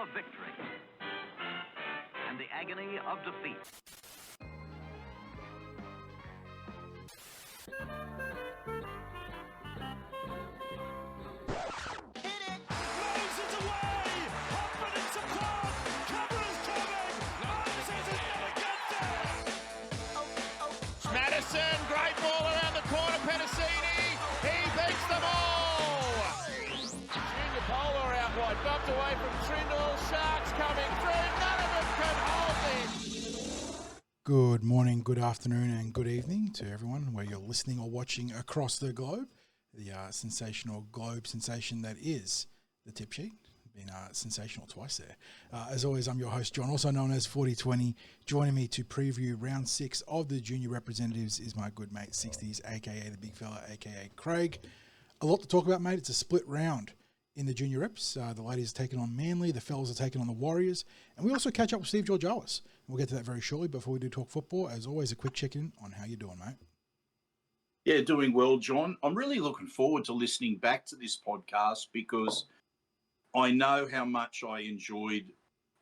of victory and the agony of defeat. Great ball around the corner, Petticini. He beats them all. Junior Polar out wide, bumped away from Trindle. Sharks coming through. None of them can hold him. Good morning, good afternoon, and good evening to everyone where you're listening or watching across the globe. The sensational globe sensation that is the Tip Sheet. Been sensational twice there. As always, I'm your host, John, also known as 4020. Joining me to preview round 6 of the junior representatives is my good mate, Sixties, aka the big fella, aka Craig. A lot to talk about, mate. It's a split round in the junior reps. The ladies are taking on Manly, the fellas are taking on the Warriors, and we also catch up with Steve Georgallis. We'll get to that very shortly. Before we do talk football, as always, a quick check-in on how you're doing, mate. Yeah, doing well, John. I'm really looking forward to listening back to this podcast because I know how much I enjoyed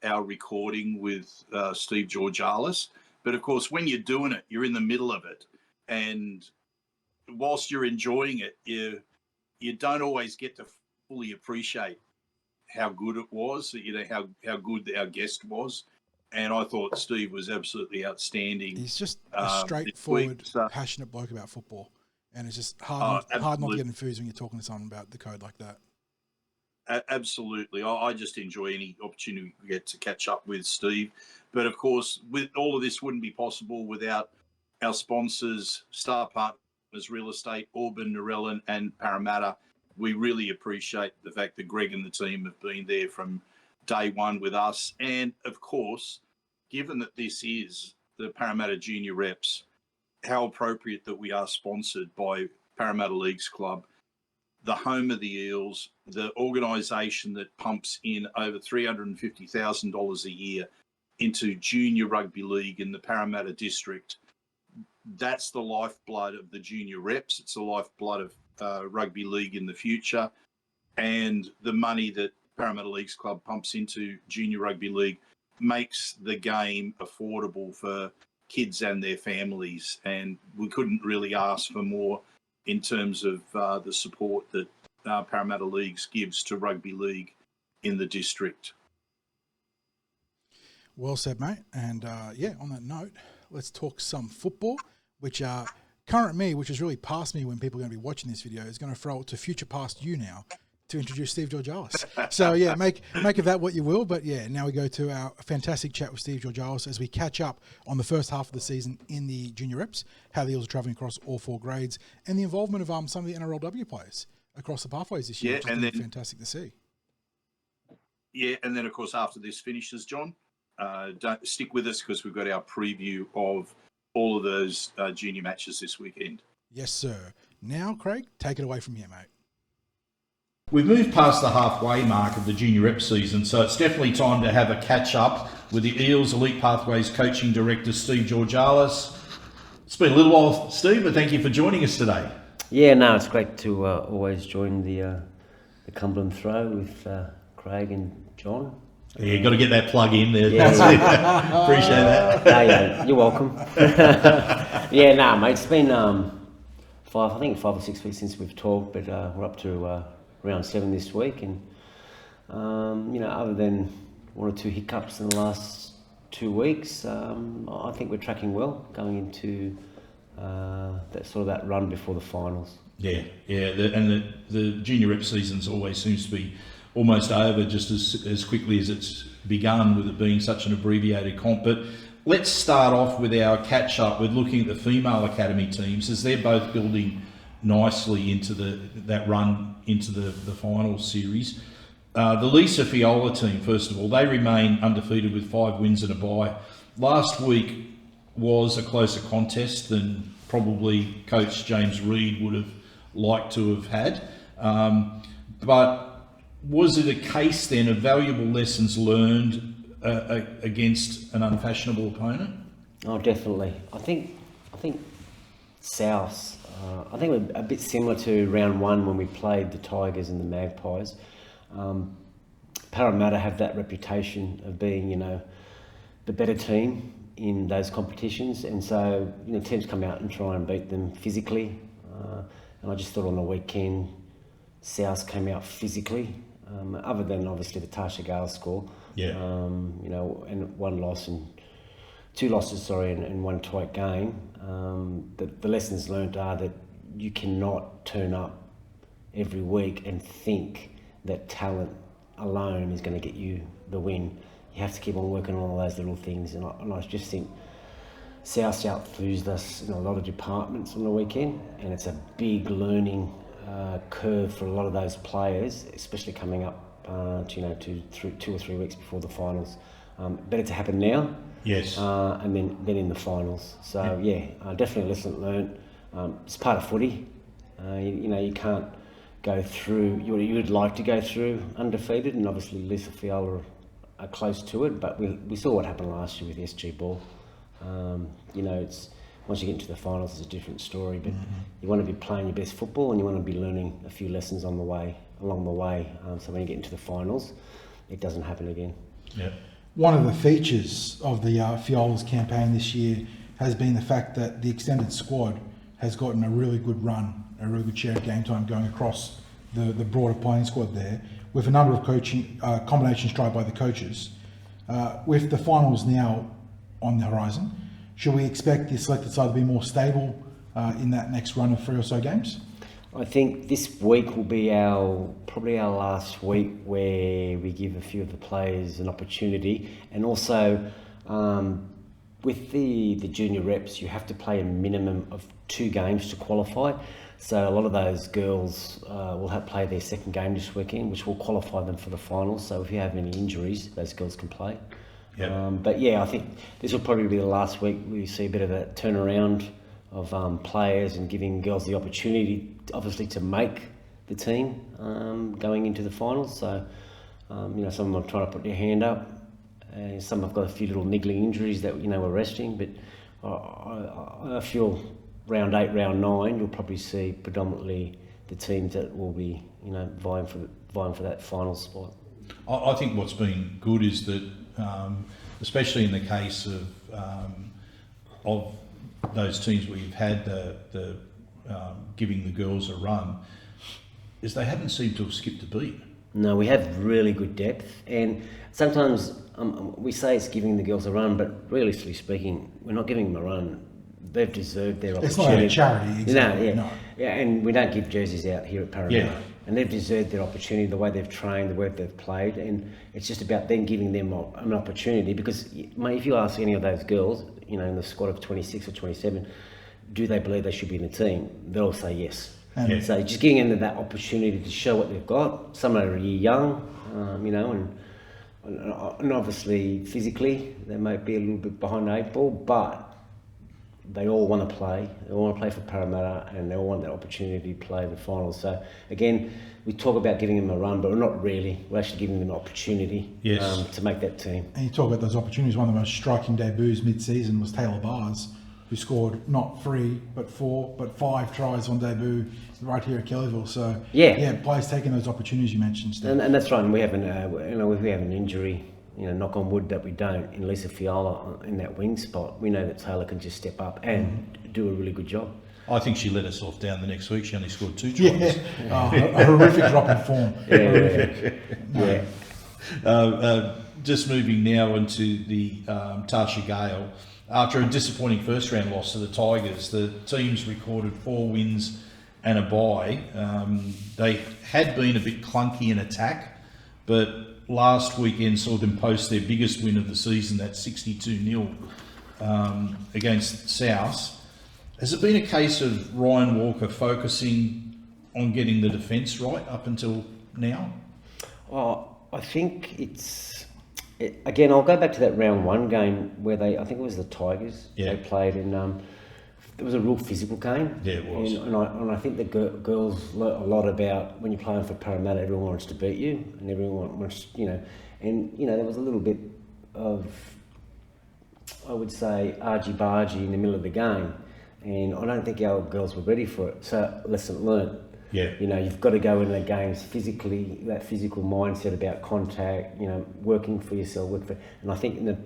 our recording with Steve Georgallis. But, of course, when you're doing it, you're in the middle of it. And whilst you're enjoying it, you don't always get to fully appreciate how good it was, how good our guest was. And I thought Steve was absolutely outstanding. He's just a straightforward, passionate bloke about football. And it's just hard not to get enthused when you're talking to someone about the code like that. Absolutely. I just enjoy any opportunity we get to catch up with Steve. But, of course, with all of this wouldn't be possible without our sponsors, Star Partners Real Estate, Auburn, Narellan and Parramatta. We really appreciate the fact that Greg and the team have been there from day one with us. And, of course, given that this is the Parramatta Junior Reps, how appropriate that we are sponsored by Parramatta Leagues Club, the home of the Eels, the organisation that pumps in over $350,000 a year into junior rugby league in the Parramatta district. That's the lifeblood of the junior reps. It's the lifeblood of rugby league in the future. And the money that Parramatta Leagues Club pumps into junior rugby league makes the game affordable for kids and their families. And we couldn't really ask for more in terms of the support that Parramatta Leagues gives to rugby league in the district. Well said, mate. And on that note, let's talk some football, which current me, which is really past me when people are going to be watching this video, is going to throw it to future past you now to introduce Steve Georgallis. So, make of that what you will. But, now we go to our fantastic chat with Steve Georgallis as we catch up on the first half of the season in the junior reps, how the Eels are travelling across all 4 grades, and the involvement of some of the NRLW players across the pathways this year, which has been fantastic to see. Yeah, and then, of course, after this finishes, John, don't stick with us because we've got our preview of all of those junior matches this weekend. Yes, sir. Now, Craig, take it away from here, mate. We've moved past the halfway mark of the junior rep season, so it's definitely time to have a catch-up with the Eels Elite Pathways Coaching Director, Steve Georgallis. It's been a little while, Steve, but thank you for joining us today. Yeah, no, it's great to always join the Cumberland Throw with Craig and John. Yeah, you've got to get that plug in there. Yeah. Appreciate that. No, yeah, you're welcome. Mate, it's been 5 or 6 weeks since we've talked, but we're up to round 7 this week, and other than 1 or 2 hiccups in the last 2 weeks, I think we're tracking well going into that run before the finals. The junior rep seasons always seems to be almost over just as quickly as it's begun, with it being such an abbreviated comp. But let's start off with our catch up with looking at the female academy teams, as they're both building nicely into that run into the final series. The Lisa Fiaola team, first of all, they remain undefeated with 5 wins and a bye. Last week was a closer contest than probably Coach James Reid would have liked to have had. But was it a case then of valuable lessons learned against an unfashionable opponent? Oh, definitely. I think South. I think we're a bit similar to round 1 when we played the Tigers and the Magpies. Parramatta have that reputation of being, the better team in those competitions, and so teams come out and try and beat them physically. And I just thought on the weekend, South came out physically, other than obviously the Tarsha Gale score. Yeah. And two losses, and one tight game. The lessons learned are that you cannot turn up every week and think that talent alone is going to get you the win. You have to keep on working on all those little things, and I just think South outfused us in a lot of departments on the weekend, and it's a big learning curve for a lot of those players, especially coming up to 2 or 3 weeks before the finals. Better to happen now, yes, and then in the finals. So definitely a lesson learned. It's part of footy. You can't go through. You would like to go through undefeated, and obviously Lisa Fiaola are close to it. But we saw what happened last year with SG Ball. It's once you get into the finals, it's a different story. But you want to be playing your best football, and you want to be learning a few lessons along the way. So when you get into the finals, it doesn't happen again. Yeah. One of the features of the Fiola's campaign this year has been the fact that the extended squad has gotten a really good run, a really good share of game time going across the broader playing squad there, with a number of coaching combinations tried by the coaches. With the finals now on the horizon, should we expect the selected side to be more stable in that next run of 3 or so games? I think this week will be probably our last week where we give a few of the players an opportunity, and also with the junior reps, you have to play a minimum of 2 games to qualify. So a lot of those girls will play their second game this weekend, which will qualify them for the finals. So if you have any injuries, those girls can play. Yep. But I think this will probably be the last week we see a bit of a turnaround of players and giving girls the opportunity, obviously, to make the team going into the finals. So, some of them are trying to put their hand up. Some have got a few little niggling injuries that we're resting. But I feel round 8, round 9, you'll probably see predominantly the teams that will be vying for that final spot. I think what's been good is that, especially in the case of those teams where you've had the giving the girls a run, is they haven't seemed to have skipped a beat. No, we have really good depth, and sometimes we say it's giving the girls a run, but realistically speaking, we're not giving them a run. They've deserved their opportunity. It's not a charity, exactly. No. And we don't give jerseys out here at Parramatta. Yeah. And they've deserved their opportunity, the way they've trained, the way they've played, and it's just about then giving them an opportunity. Because, mate, if you ask any of those girls, in the squad of 26 or 27, do they believe they should be in the team? They'll say yes. And So just giving them that opportunity to show what they've got. Some are a year young, and obviously physically they may be a little bit behind the 8 ball, but they all want to play. They all want to play for Parramatta, and they all want that opportunity to play in the finals. So again, we talk about giving them a run, but we're not really. We're actually giving them an opportunity to make that team. you talk about those opportunities. One of the most striking debuts mid-season was Taylor Bars, who scored not 3 but 4 but 5 tries on debut right here at Kellyville. So players taking those opportunities you mentioned, Steve. And that's right. And we have if we have an injury, knock on wood that we don't, in Lisa Fiaola in that wing spot, we know that Taylor can just step up and do a really good job. I think she let herself down the next week. She only scored 2 tries. A horrific drop in form. Just moving now into the Tarsha Gale. After a disappointing first round loss to the Tigers, the teams recorded 4 wins and a bye. They had been a bit clunky in attack, but last weekend saw them post their biggest win of the season, that 62-0 against South. Has it been a case of Ryan Walker focusing on getting the defence right up until now? I think again, I'll go back to that round 1 game where I think it was the Tigers they played, and it was a real physical game. Yeah, it was. And I think the girls learnt a lot about when you're playing for Parramatta, everyone wants to beat you, and everyone wants, there was a little bit of, I would say, argy-bargy in the middle of the game, and I don't think our girls were ready for it. So lesson learnt. Yeah. You know, you've got to go in the games physically, that physical mindset about contact, you know, working for yourself. And I think in the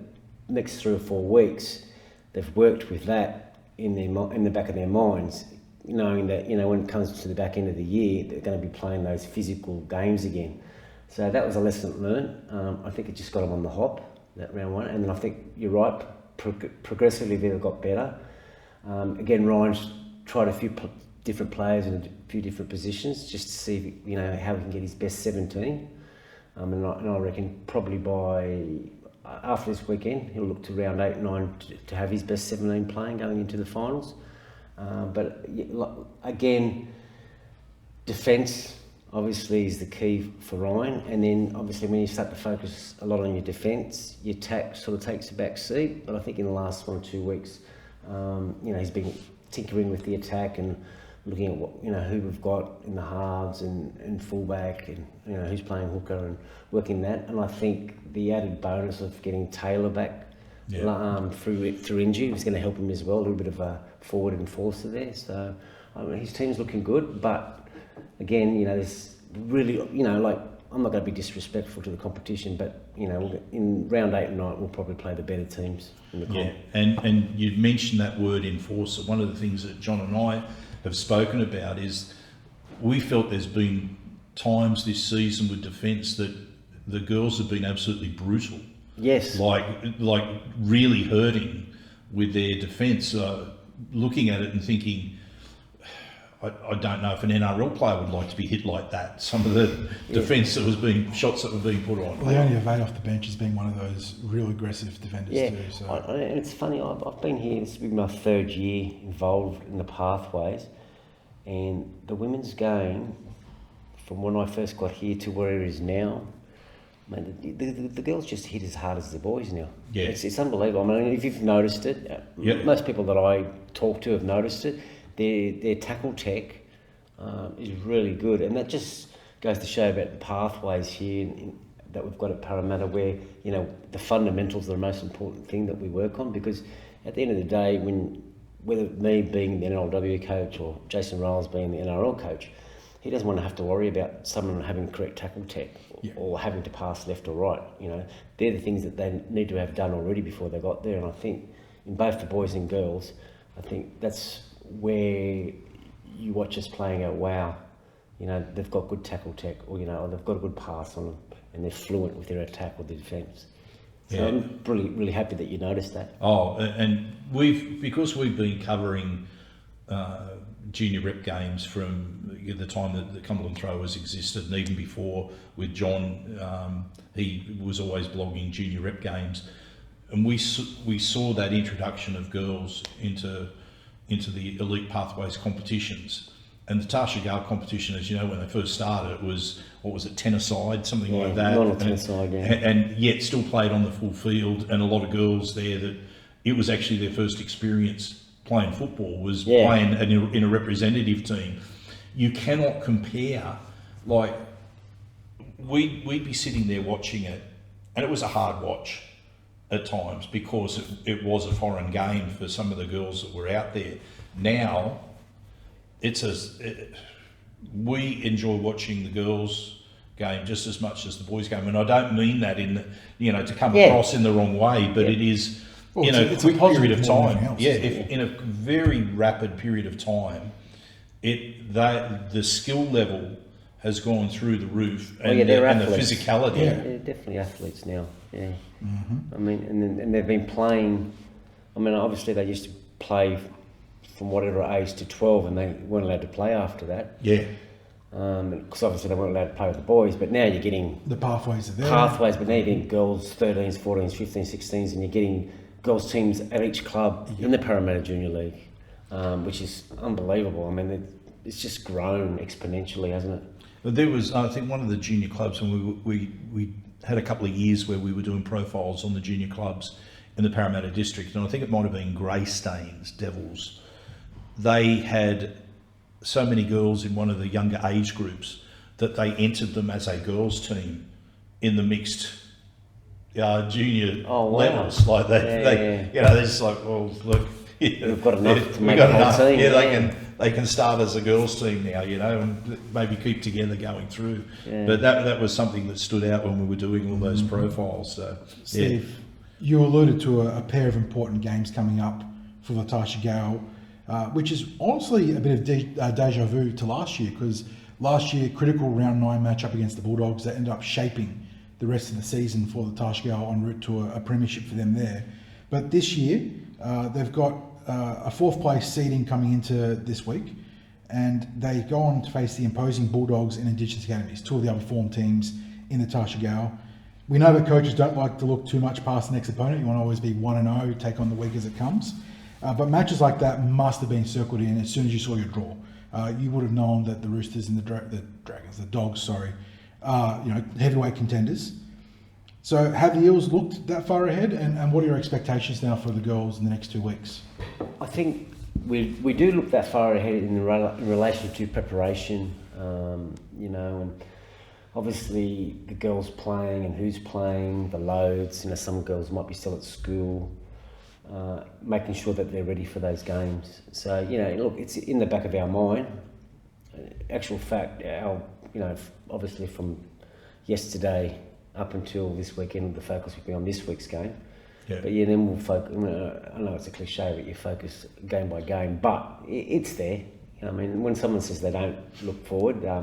next 3 or 4 weeks, they've worked with that in the back of their minds, knowing that, you know, when it comes to the back end of the year, they're going to be playing those physical games again. So that was a lesson learned. I think it just got them on the hop, that round one. And then I think you're right, progressively they've got better. Again, Ryan's tried a few different players in a few different positions just to see, you know, how he can get his best 17. And I reckon probably after this weekend, he'll look to round 8 and 9 to have his best 17 playing going into the finals. But again, defence obviously is the key for Ryan. And then obviously when you start to focus a lot on your defence, your attack sort of takes a back seat. But I think in the last 1 or 2 weeks, you know, he's been tinkering with the attack and looking at what, you know, who we've got in the halves and fullback, and, you know, who's playing hooker and working that. And I think the added bonus of getting Taylor back through injury was going to help him as well, a little bit of a forward enforcer there. So I mean, his team's looking good, but again, you know, there's really, you know, like, I'm not going to be disrespectful to the competition, but, you know, in round 8 and 9, we'll probably play the better teams in the comp. Yeah, and you mentioned that word enforcer. One of the things that John and I have spoken about is we felt there's been times this season with defence that the girls have been absolutely brutal. Yes. Like really hurting with their defence. Looking at it and thinking, I don't know if an NRL player would like to be hit like that. Some of the defence that was shots that were being put on. Well, they only have 8 off the bench as being one of those real aggressive defenders too. So. And it's funny, I've been here, this will be my 3rd year involved in the pathways, and the women's game, from when I first got here to where it is now, man, the girls just hit as hard as the boys now. Yeah. It's unbelievable. I mean, if you've noticed it, most people that I talk to have noticed it. Their tackle tech is really good, and that just goes to show about the pathways here that we've got at Parramatta, where, you know, the fundamentals are the most important thing that we work on, because at the end of the day, whether me being the NRLW coach or Jason Riles being the NRL coach, he doesn't want to have to worry about someone having correct tackle tech or having to pass left or right. You know, they're the things that they need to have done already before they got there, and I think in both the boys and girls, I think that's where you watch us playing out, wow, you know, they've got good tackle tech, or, you know, or they've got a good pass on them, and they're fluent with their attack or their defence. So I'm really, really happy that you noticed that. Oh, and because we've been covering junior rep games from the time that the Cumberland Throwers existed, and even before with John, he was always blogging junior rep games, and we saw that introduction of girls into the elite pathways competitions. And the Tarsha Gale competition, as you know, when they first started, it was, what was it, 10-a-side, something like that. Not a 10-a-side, and yet still played on the full field, and a lot of girls there that it was actually their first experience playing football, was playing in a representative team. You cannot compare, like, we'd be sitting there watching it, and it was a hard watch at times, because it was a foreign game for some of the girls that were out there. Now, we enjoy watching the girls' game just as much as the boys' game, and I don't mean that to come across in the wrong way, but it is, it's a quick period of time. If in a very rapid period of time, the skill level has gone through the roof, and the physicality. Yeah, they're definitely athletes now. Yeah. I mean, and they've been playing. I mean, obviously they used to play from whatever age to 12, and they weren't allowed to play after that. Yeah. Because obviously they weren't allowed to play with the boys, but now you're getting the pathways are there. But now you're getting girls 13s, 14s, 15s, 16s, and you're getting girls teams at each club in the Parramatta Junior League, which is unbelievable. I mean, it's just grown exponentially, hasn't it? But there was, I think, one of the junior clubs, and we had a couple of years where we were doing profiles on the junior clubs in the Parramatta district, and I think it might have been Greystanes Devils. They had so many girls in one of the younger age groups that they entered them as a girls team in the mixed junior levels. Like they're just like, well, look, we've got enough to make a whole team. Yeah, they can start as a girls' team now, you know, and maybe keep together going through. Yeah. But that was something that stood out when we were doing all those profiles. So, Steve, you alluded to a pair of important games coming up for the Tarsha Gale, which is honestly a bit of deja vu to last year, because last year, critical round 9 match up against the Bulldogs that ended up shaping the rest of the season for the Tarsha Gale en route to a premiership for them there. But this year, they've got a 4th place seeding coming into this week, and they go on to face the imposing Bulldogs in Indigenous Academies, 2 of the other form teams in the Tarsha Gale. We know that coaches don't like to look too much past the next opponent. You want to always be 1-0, take on the week as it comes. But matches like that must have been circled in as soon as you saw your draw. You would have known that the Roosters and the Dogs, are heavyweight contenders. So have the Eels looked that far ahead, and what are your expectations now for the girls in the next 2 weeks? I think we do look that far ahead in relation to preparation, and obviously the girls playing and who's playing, the loads. Some girls might be still at school, making sure that they're ready for those games. So look, it's in the back of our mind. Actual fact, obviously from yesterday up until this weekend, the focus will be on this week's game. Yeah. But then we'll focus. I know it's a cliche, but you focus game by game. But it's there. When someone says they don't look forward, they're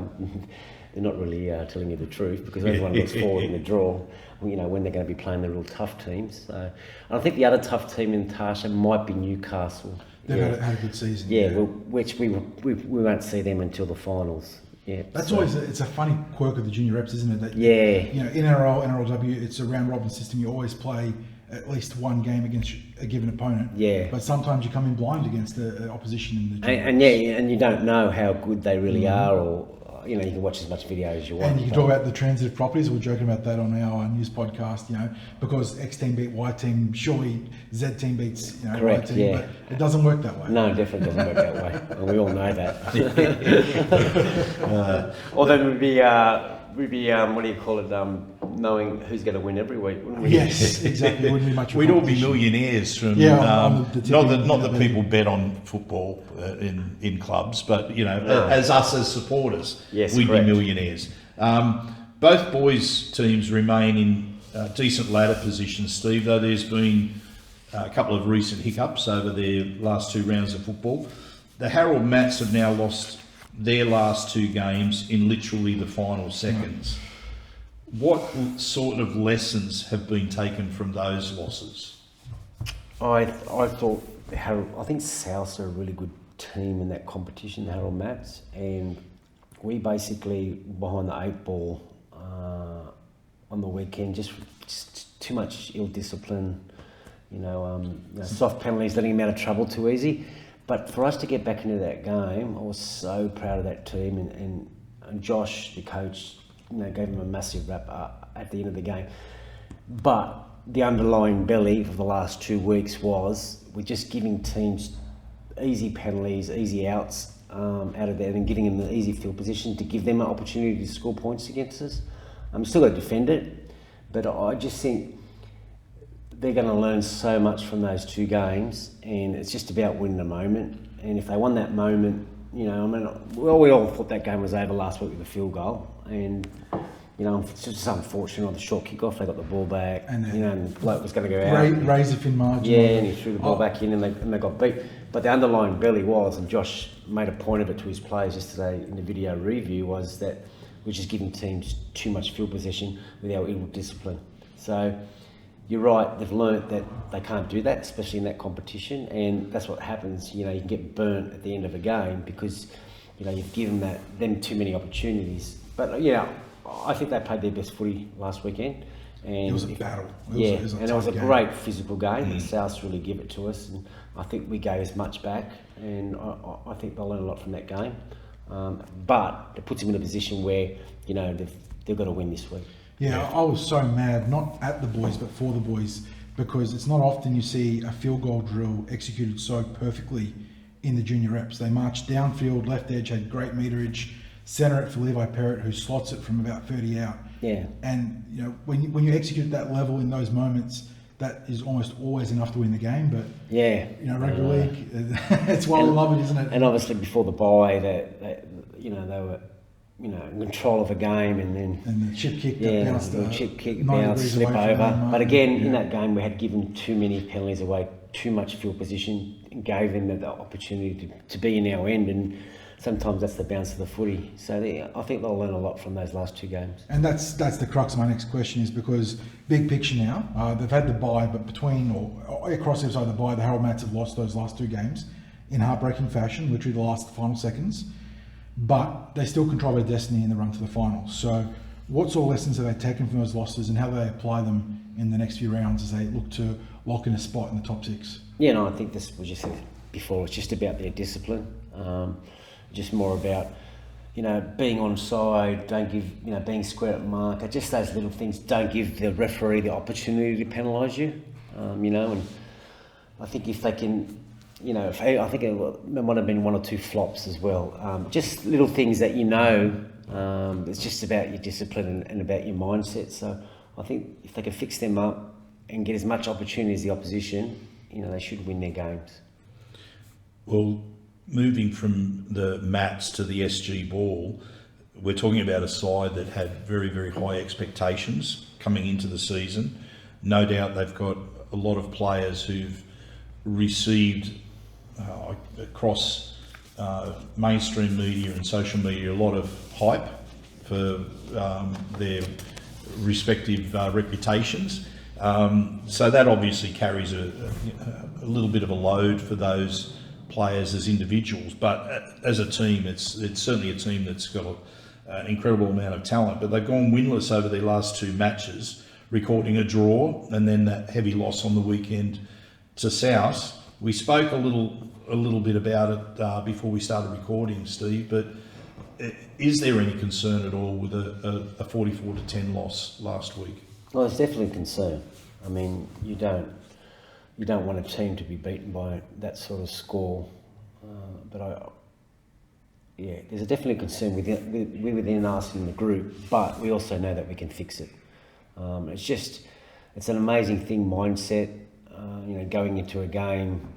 not really telling you the truth, because everyone looks forward in the draw. When they're going to be playing the real tough teams. So I think the other tough team in Tarsha might be Newcastle. They've had a good season. Yeah, which we won't see them until the finals. Yeah, that's always it's a funny quirk of the junior reps, isn't it? That, NRL, NRLW, it's a round robin system. You always play at least one game against a given opponent. Yeah. But sometimes you come in blind against the opposition in the junior reps. And you don't know how good they really are, or you can watch as much video as you want. And you can talk about the transitive properties. We're joking about that on our news podcast. Because X team beat Y team, surely Z team beats Correct, Y team. yeah. But it doesn't work that way. No, it definitely doesn't work that way, and we all know that. Or then we'd be what do you call it? Knowing who's going to win every week, wouldn't we? Yes, exactly. Wouldn't be much. We'd all be millionaires from not that people bet on football in clubs, but as us as supporters, yes, we'd correct. be millionaires. Both boys' teams remain in decent ladder positions, Steve, though there's been a couple of recent hiccups over their last 2 rounds of football. The Harold Mats have now lost their last 2 games in literally the final seconds. What sort of lessons have been taken from those losses? I thought I think South are a really good team in that competition, the Harold Mats, and we basically behind the 8 ball on the weekend, just too much ill discipline, soft penalties, letting them out of trouble too easy. But for us to get back into that game, I was so proud of that team, and Josh, the coach, gave him a massive rap at the end of the game. But the underlying belly for the last 2 weeks was we're just giving teams easy penalties, easy outs out of there, and giving them the easy field position to give them an opportunity to score points against us. I'm still going to defend it, but I just think they're going to learn so much from those 2 games, and it's just about winning the moment. And if they won that moment, we all thought that game was over last week with a field goal, and it's just unfortunate on the short kickoff they got the ball back, and the bloke was going to go out, raise the fin margin. Yeah, and he threw the ball back in, and they got beat. But the underlying belly was, and Josh made a point of it to his players yesterday in the video review, was that we're just giving teams too much field possession with our ill discipline. So you're right, they've learnt that they can't do that, especially in that competition, and that's what happens. You can get burnt at the end of a game because you've given them too many opportunities. But I think they played their best footy last weekend, and it was a battle. It was a great physical game. The Souths really give it to us, and I think we gave as much back, and I think they'll learn a lot from that game. But it puts them in a position where they've got to win this week. Yeah, I was so mad, not at the boys, but for the boys, because it's not often you see a field goal drill executed so perfectly in the junior reps. They marched downfield, left edge, had great meterage, centre it for Levi Perrott, who slots it from about 30 out. Yeah. And when you execute at that level in those moments, that is almost always enough to win the game. But yeah, rugby league, it's well loved, isn't it? And obviously before the bye, they were in control of a game, and then the chip kick, bounce, slip over. But again, in that game, we had given too many penalties away, too much field position, and gave them the opportunity to be in our end. And sometimes that's the bounce of the footy. So I think they'll learn a lot from those last two games. And that's the crux of my next question, is because big picture now, they've had the bye, but between or across the side of the bye, the Harold Mats have lost those last two games in heartbreaking fashion, literally the last final seconds. But they still control their destiny in the run to the finals. So what sort of lessons have they taken from those losses, and how do they apply them in the next few rounds as they look to lock in a spot in the top six? Yeah, no, I think this was just before. It's just about their discipline. Just more about, being on side, don't give, being square at marker, just those little things. Don't give the referee the opportunity to penalise you, and I think if they can, I think there might have been one or two flops as well. Just little things that it's just about your discipline and about your mindset. So I think if they can fix them up and get as much opportunity as the opposition, they should win their games. Well, moving from the Mats to the SG Ball, we're talking about a side that had very, very high expectations coming into the season. No doubt they've got a lot of players who've received across mainstream media and social media a lot of hype for their respective reputations. So that obviously carries a little bit of a load for those players as individuals, but as a team, it's certainly a team that's got an incredible amount of talent. But they've gone winless over their last two matches, recording a draw and then that heavy loss on the weekend to South. We spoke a little bit about it before we started recording, Steve. But is there any concern at all with a 44-10 loss last week? Well, there's definitely concern. I mean, you don't want a team to be beaten by that sort of score. There's definitely a concern within us in the group, but we also know that we can fix it. It's an amazing thing, mindset. Going into a game,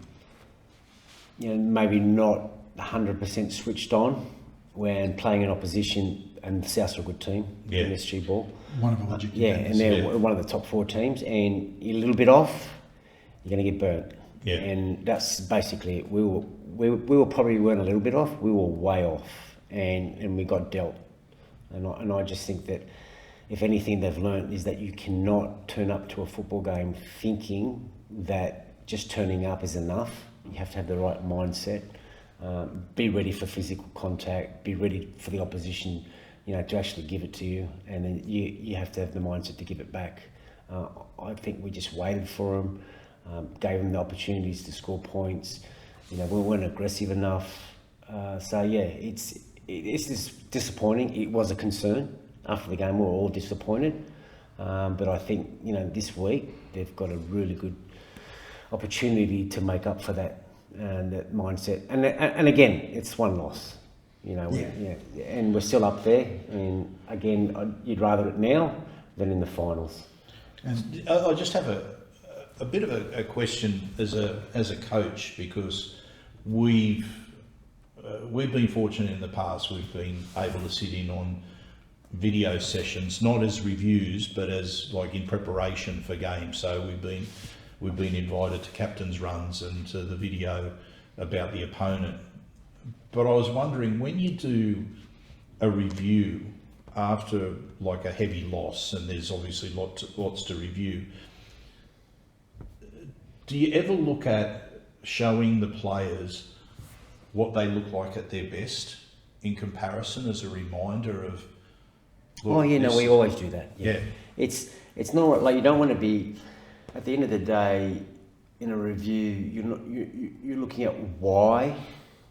maybe not 100% switched on when playing an opposition, and South's a good team, in SG Ball. One of the legit and they're one of the top four teams, and you're a little bit off, you're going to get burnt. Yeah. And that's basically it. We weren't a little bit off, we were way off, and we got dealt. And I just think that if anything they've learnt is that you cannot turn up to a football game thinking that just turning up is enough. You have to have the right mindset, be ready for physical contact, be ready for the opposition, to actually give it to you, and then you have to have the mindset to give it back. I think we just waited for them, gave them the opportunities to score points. We weren't aggressive enough. It's just disappointing. It was a concern after the game. We were all disappointed, but I think this week they've got a really good opportunity to make up for that mindset. And again, it's one loss. And we're still up there. And again, you'd rather it now than in the finals. And I just have a bit of a question as a coach, because we've been fortunate in the past. We've been able to sit in on video sessions, not as reviews, but as like in preparation for games. So we've been invited to captain's runs and to the video about the opponent. But I was wondering, when you do a review after like a heavy loss, and there's obviously lots to review, do you ever look at showing the players what they look like at their best in comparison as a reminder of? We always do that. Yeah. It's not like you don't want to be. At the end of the day, in a review, you're looking at why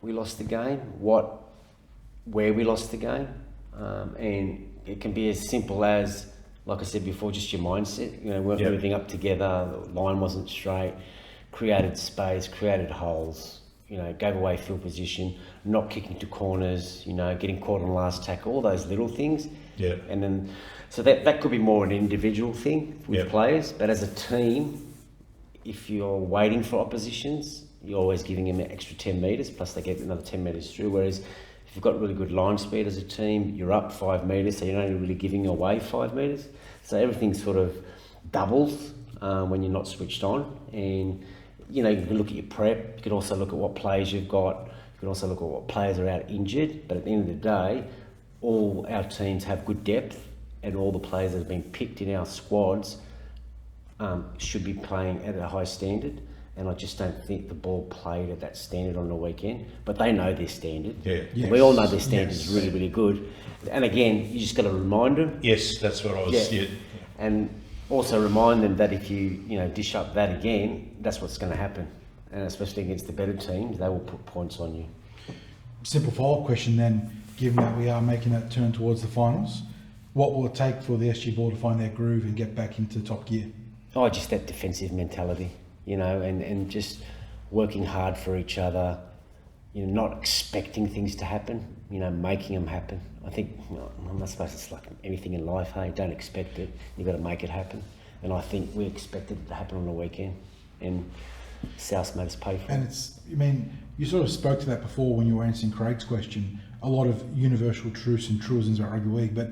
we lost the game, where we lost the game, and it can be as simple as, like I said before, just your mindset. Weren't moving up together, the line wasn't straight, created space, created holes, gave away field position, not kicking to corners, getting caught on the last tackle, all those little things. Yeah. And then, so that could be more an individual thing with players, but as a team, if you're waiting for oppositions, you're always giving them an extra 10 metres, plus they get another 10 metres through. Whereas if you've got really good line speed as a team, you're up 5 metres, so you're only really giving away 5 metres. So everything sort of doubles when you're not switched on. And, you can look at your prep, you can also look at what players you've got, you can also look at what players are out injured. But at the end of the day, all our teams have good depth, and all the players that have been picked in our squads should be playing at a high standard. And I just don't think the ball played at that standard on the weekend. But they know their standard. Yeah. Yes. We all know their standard is really, really good. And again, you just got to remind them. Yes, that's what I was. Yeah. And also remind them that if you dish up that again, that's what's going to happen. And especially against the better teams, they will put points on you. Simple follow-up question then, given that we are making that turn towards the finals, what will it take for the SG ball to find their groove and get back into top gear? Oh, just that defensive mentality, and just working hard for each other, not expecting things to happen, making them happen. I think, I suppose it's like anything in life, hey, don't expect it, you've got to make it happen. And I think we expected it to happen on the weekend, and South made us pay for it. And you sort of spoke to that before when you were answering Craig's question, a lot of universal truths and truisms about rugby league, but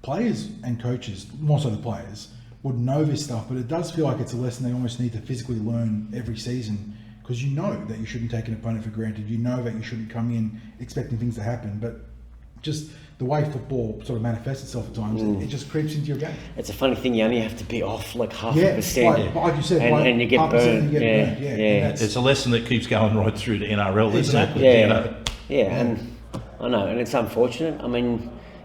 players and coaches, more so the players, would know this stuff, but it does feel like it's a lesson they almost need to physically learn every season, because you know that you shouldn't take an opponent for granted, you know that you shouldn't come in expecting things to happen, but just the way football sort of manifests itself at times, it just creeps into your game. It's a funny thing, you only have to be off like half a percent, like you said, and you get burned. It's a lesson that keeps going right through to NRL, exactly. isn't it? And I know, and it's unfortunate.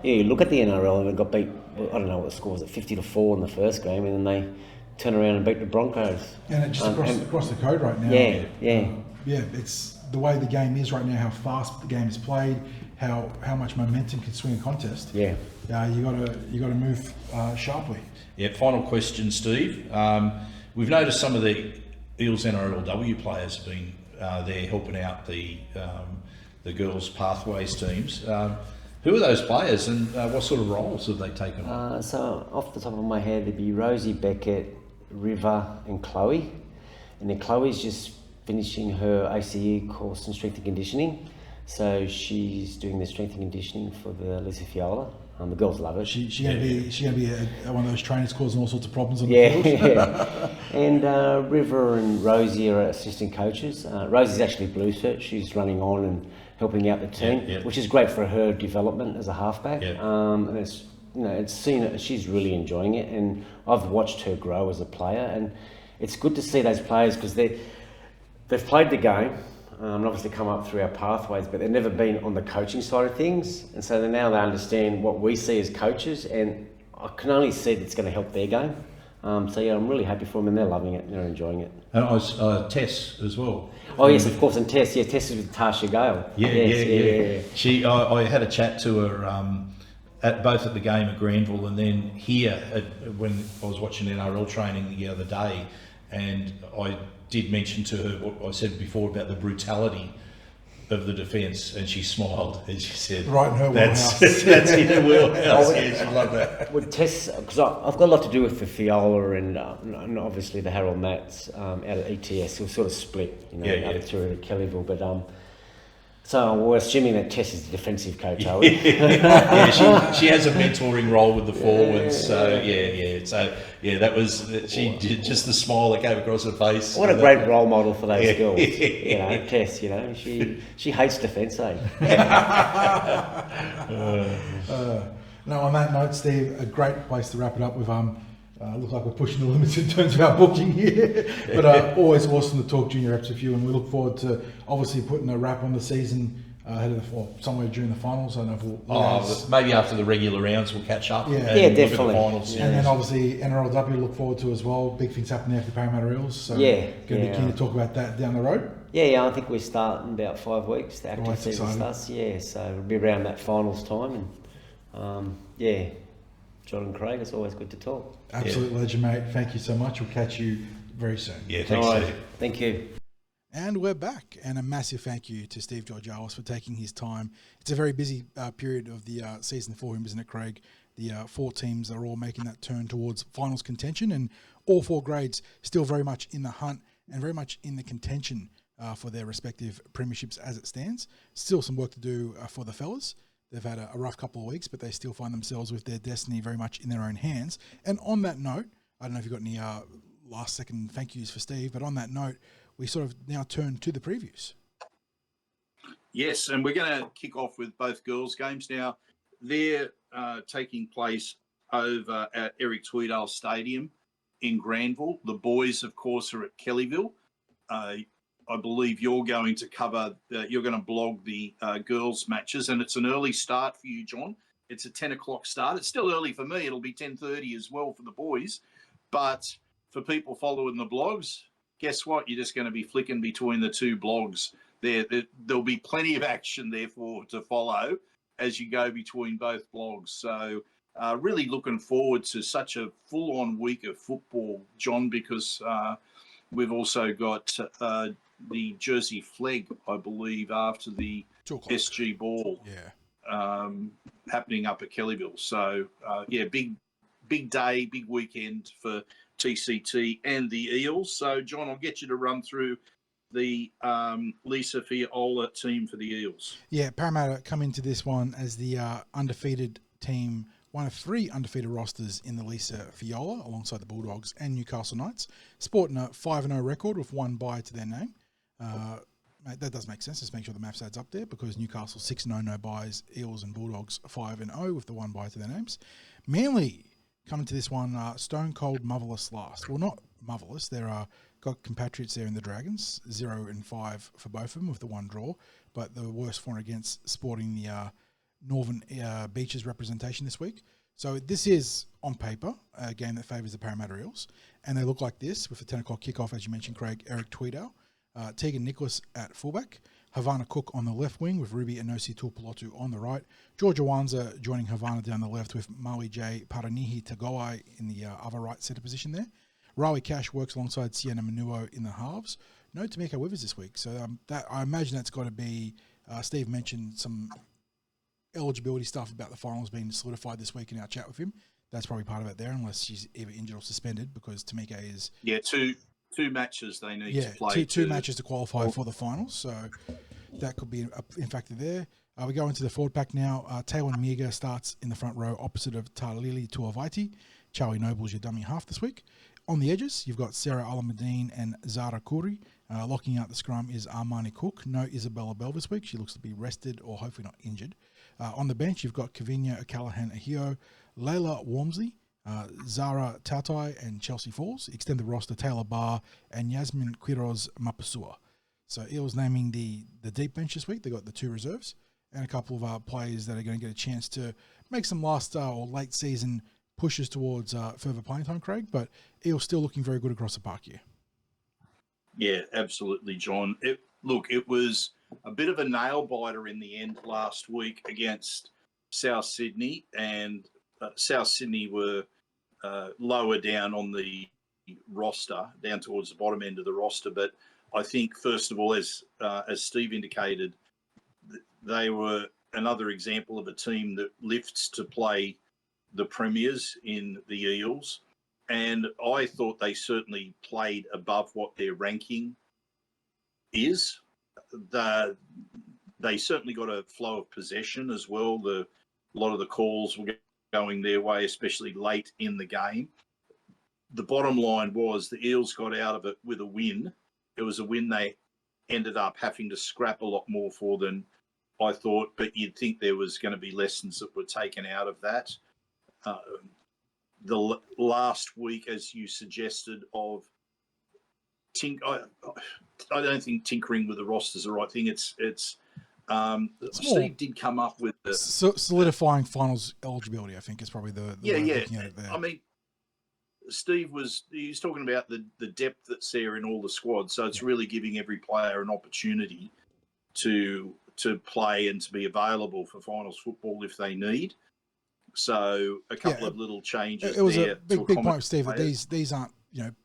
You look at the NRL and they got beat, I don't know what the score was, at 50-4 in the first game, and then they turn around and beat the Broncos. And it's just across the code right now. It's the way the game is right now, how fast the game is played, how much momentum can swing a contest. You gotta move sharply. Yeah. Final question, Steve. We've noticed some of the Eels NRLW players have been there helping out the girls' pathways teams. Who are those players, and what sort of roles have they taken on? So off the top of my head, it'd be Rosie, Beckett, River and Chloe. And then Chloe's just finishing her ACE course in strength and conditioning. So she's doing the strength and conditioning for the Lisa Fiaola. The girls love it. She's gonna be one of those trainers causing all sorts of problems on the field. And River and Rosie are assistant coaches. Rosie's actually blue shirt. She's running on and helping out the team, which is great for her development as a halfback. And it's she's really enjoying it, and I've watched her grow as a player, and it's good to see those players because they've played the game. And obviously come up through our pathways, but they've never been on the coaching side of things, and so now they understand what we see as coaches, and I can only see that it's going to help their game. I'm really happy for them, and they're loving it, and they're enjoying it. And I was Tess as well. Oh yes, of course, and Tess. Yeah, Tess is with Tarsha Gale. Yeah. I had a chat to her both at the game at Granville, and then here when I was watching NRL training the other day, and I did mention to her what I said before about the brutality of the defence, and she smiled and she said, "Right in her wheelhouse." That's in her wheelhouse. Yeah, she loved that. With Tess, because I've got a lot to do with the Fiaola and obviously the Harold Matts out at ETS. We'll sort of split, other two at Kellyville, but so we're assuming that Tess is the defensive coach, are we? She has a mentoring role with the forwards. That was just the smile that came across her face. What a great role model for those girls. Tess. She hates defence, eh? No, on that note, Steve, a great place to wrap it up with. Looks like we're pushing the limits in terms of our booking here, but always awesome to talk junior reps with you, and we look forward to obviously putting a wrap on the season ahead of somewhere during the finals. I don't know if maybe after the regular rounds we'll catch up. Yeah, definitely. Look at the finals. And then obviously NRLW look forward to as well. Big things happening after the Parramatta Eels. So going to be keen to talk about that down the road. I think we start in about 5 weeks. The active season starts. So it'll be around that finals time, and John and Craig, it's always good to talk. Absolute legend, mate. Thank you so much. We'll catch you very soon. Yeah, thanks, Steve. Thank you. And we're back, and a massive thank you to Steve Georgallis for taking his time. It's a very busy period of the season for him, isn't it, Craig? The 4 teams are all making that turn towards finals contention, and all 4 grades still very much in the hunt and very much in the contention for their respective premierships as it stands. Still some work to do for the fellas. They've had a rough couple of weeks, but they still find themselves with their destiny very much in their own hands. And on that note, I don't know if you've got any last second thank yous for Steve, but on that note, we sort of now turn to the previews. Yes, and we're going to kick off with both girls' games. Now, they're taking place over at Eric Tweedale Stadium in Granville. The boys, of course, are at Kellyville. I believe you're going to cover, you're going to blog the girls' matches, and it's an early start for you, John. It's a 10 o'clock start. It's still early for me. It'll be 10:30 as well for the boys. But for people following the blogs, guess what? You're just going to be flicking between the 2 blogs. There'll be plenty of action, therefore, to follow as you go between both blogs. So really looking forward to such a full-on week of football, John, because we've also got the Jersey Flag, I believe, after the SG Ball happening up at Kellyville. So, big day, big weekend for TCT and the Eels. So, John, I'll get you to run through the Lisa Fiaola team for the Eels. Yeah, Parramatta come into this one as the undefeated team, one of 3 undefeated rosters in the Lisa Fiaola, alongside the Bulldogs and Newcastle Knights, sporting a 5-0 record with 1 bye to their name. That does make sense. Let's make sure the maths adds up there, because Newcastle 6-0, no byes, Eels and Bulldogs 5-0 with the 1 bye to their names. Manly coming to this one, stone cold motherless last. Well, not motherless. There are got compatriots there in the Dragons, 0-5 for both of them with the 1 draw, but the worst for and against sporting the Northern Beaches representation this week. So this is, on paper, a game that favours the Parramatta Eels, and they look like this with the 10 o'clock kickoff, as you mentioned, Craig. Eric Tweedale, Tegan Nicholas at fullback, Havana Cook on the left wing with Ruby Enosi Tupulotu on the right, Georgia Wanza joining Havana down the left with Maui J Paranihi Tagawai in the other right centre position there. Rawi Cash works alongside Sienna Manuo in the halves. No Tamika Withers this week, so that I imagine that's got to be, Steve mentioned some eligibility stuff about the finals being solidified this week in our chat with him. That's probably part of it there, unless she's either injured or suspended, because Tamika is... Yeah, two matches they need to play. Two matches to qualify for the finals, so that could be in factor there. We go into the forward pack now. Taylor Miga starts in the front row opposite of Talili Tuavaiti. Charlie Noble's your dummy half this week. On the edges, you've got Sarah Alamadine and Zara Kuri. Locking out the scrum is Armani Cook. No Isabella Bell this week. She looks to be rested or hopefully not injured. On the bench, you've got Kavinia O'Callaghan Ahio, Layla Wormsley, Zara Tautai and Chelsea Falls. Extend the roster, Taylor Barr and Yasmin Quiroz Mapasua. So Eels naming the deep bench this week. They got the 2 reserves and a couple of players that are going to get a chance to make some last or late season pushes towards further playing time, Craig. But Eels still looking very good across the park here. Yeah, absolutely, John. It was a bit of a nail biter in the end last week against South Sydney, and South Sydney were lower down on the roster, down towards the bottom end of the roster. But I think, first of all, as Steve indicated, they were another example of a team that lifts to play the premiers in the Eels. And I thought they certainly played above what their ranking is. They certainly got a flow of possession as well. A lot of the calls were going their way, especially late in the game. The bottom line was the Eels got out of it with a win. It was a win they ended up having to scrap a lot more for than I thought, but you'd think there was going to be lessons that were taken out of that. The last week, as you suggested, of I don't think tinkering with the roster is the right thing. Steve did come up with the solidifying finals eligibility. I think is probably the way of looking at it there. I mean, Steve was talking about the depth that's there in all the squads, so it's really giving every player an opportunity to play and to be available for finals football if they need. So a couple of little changes. It was a big point, Steve, that these aren't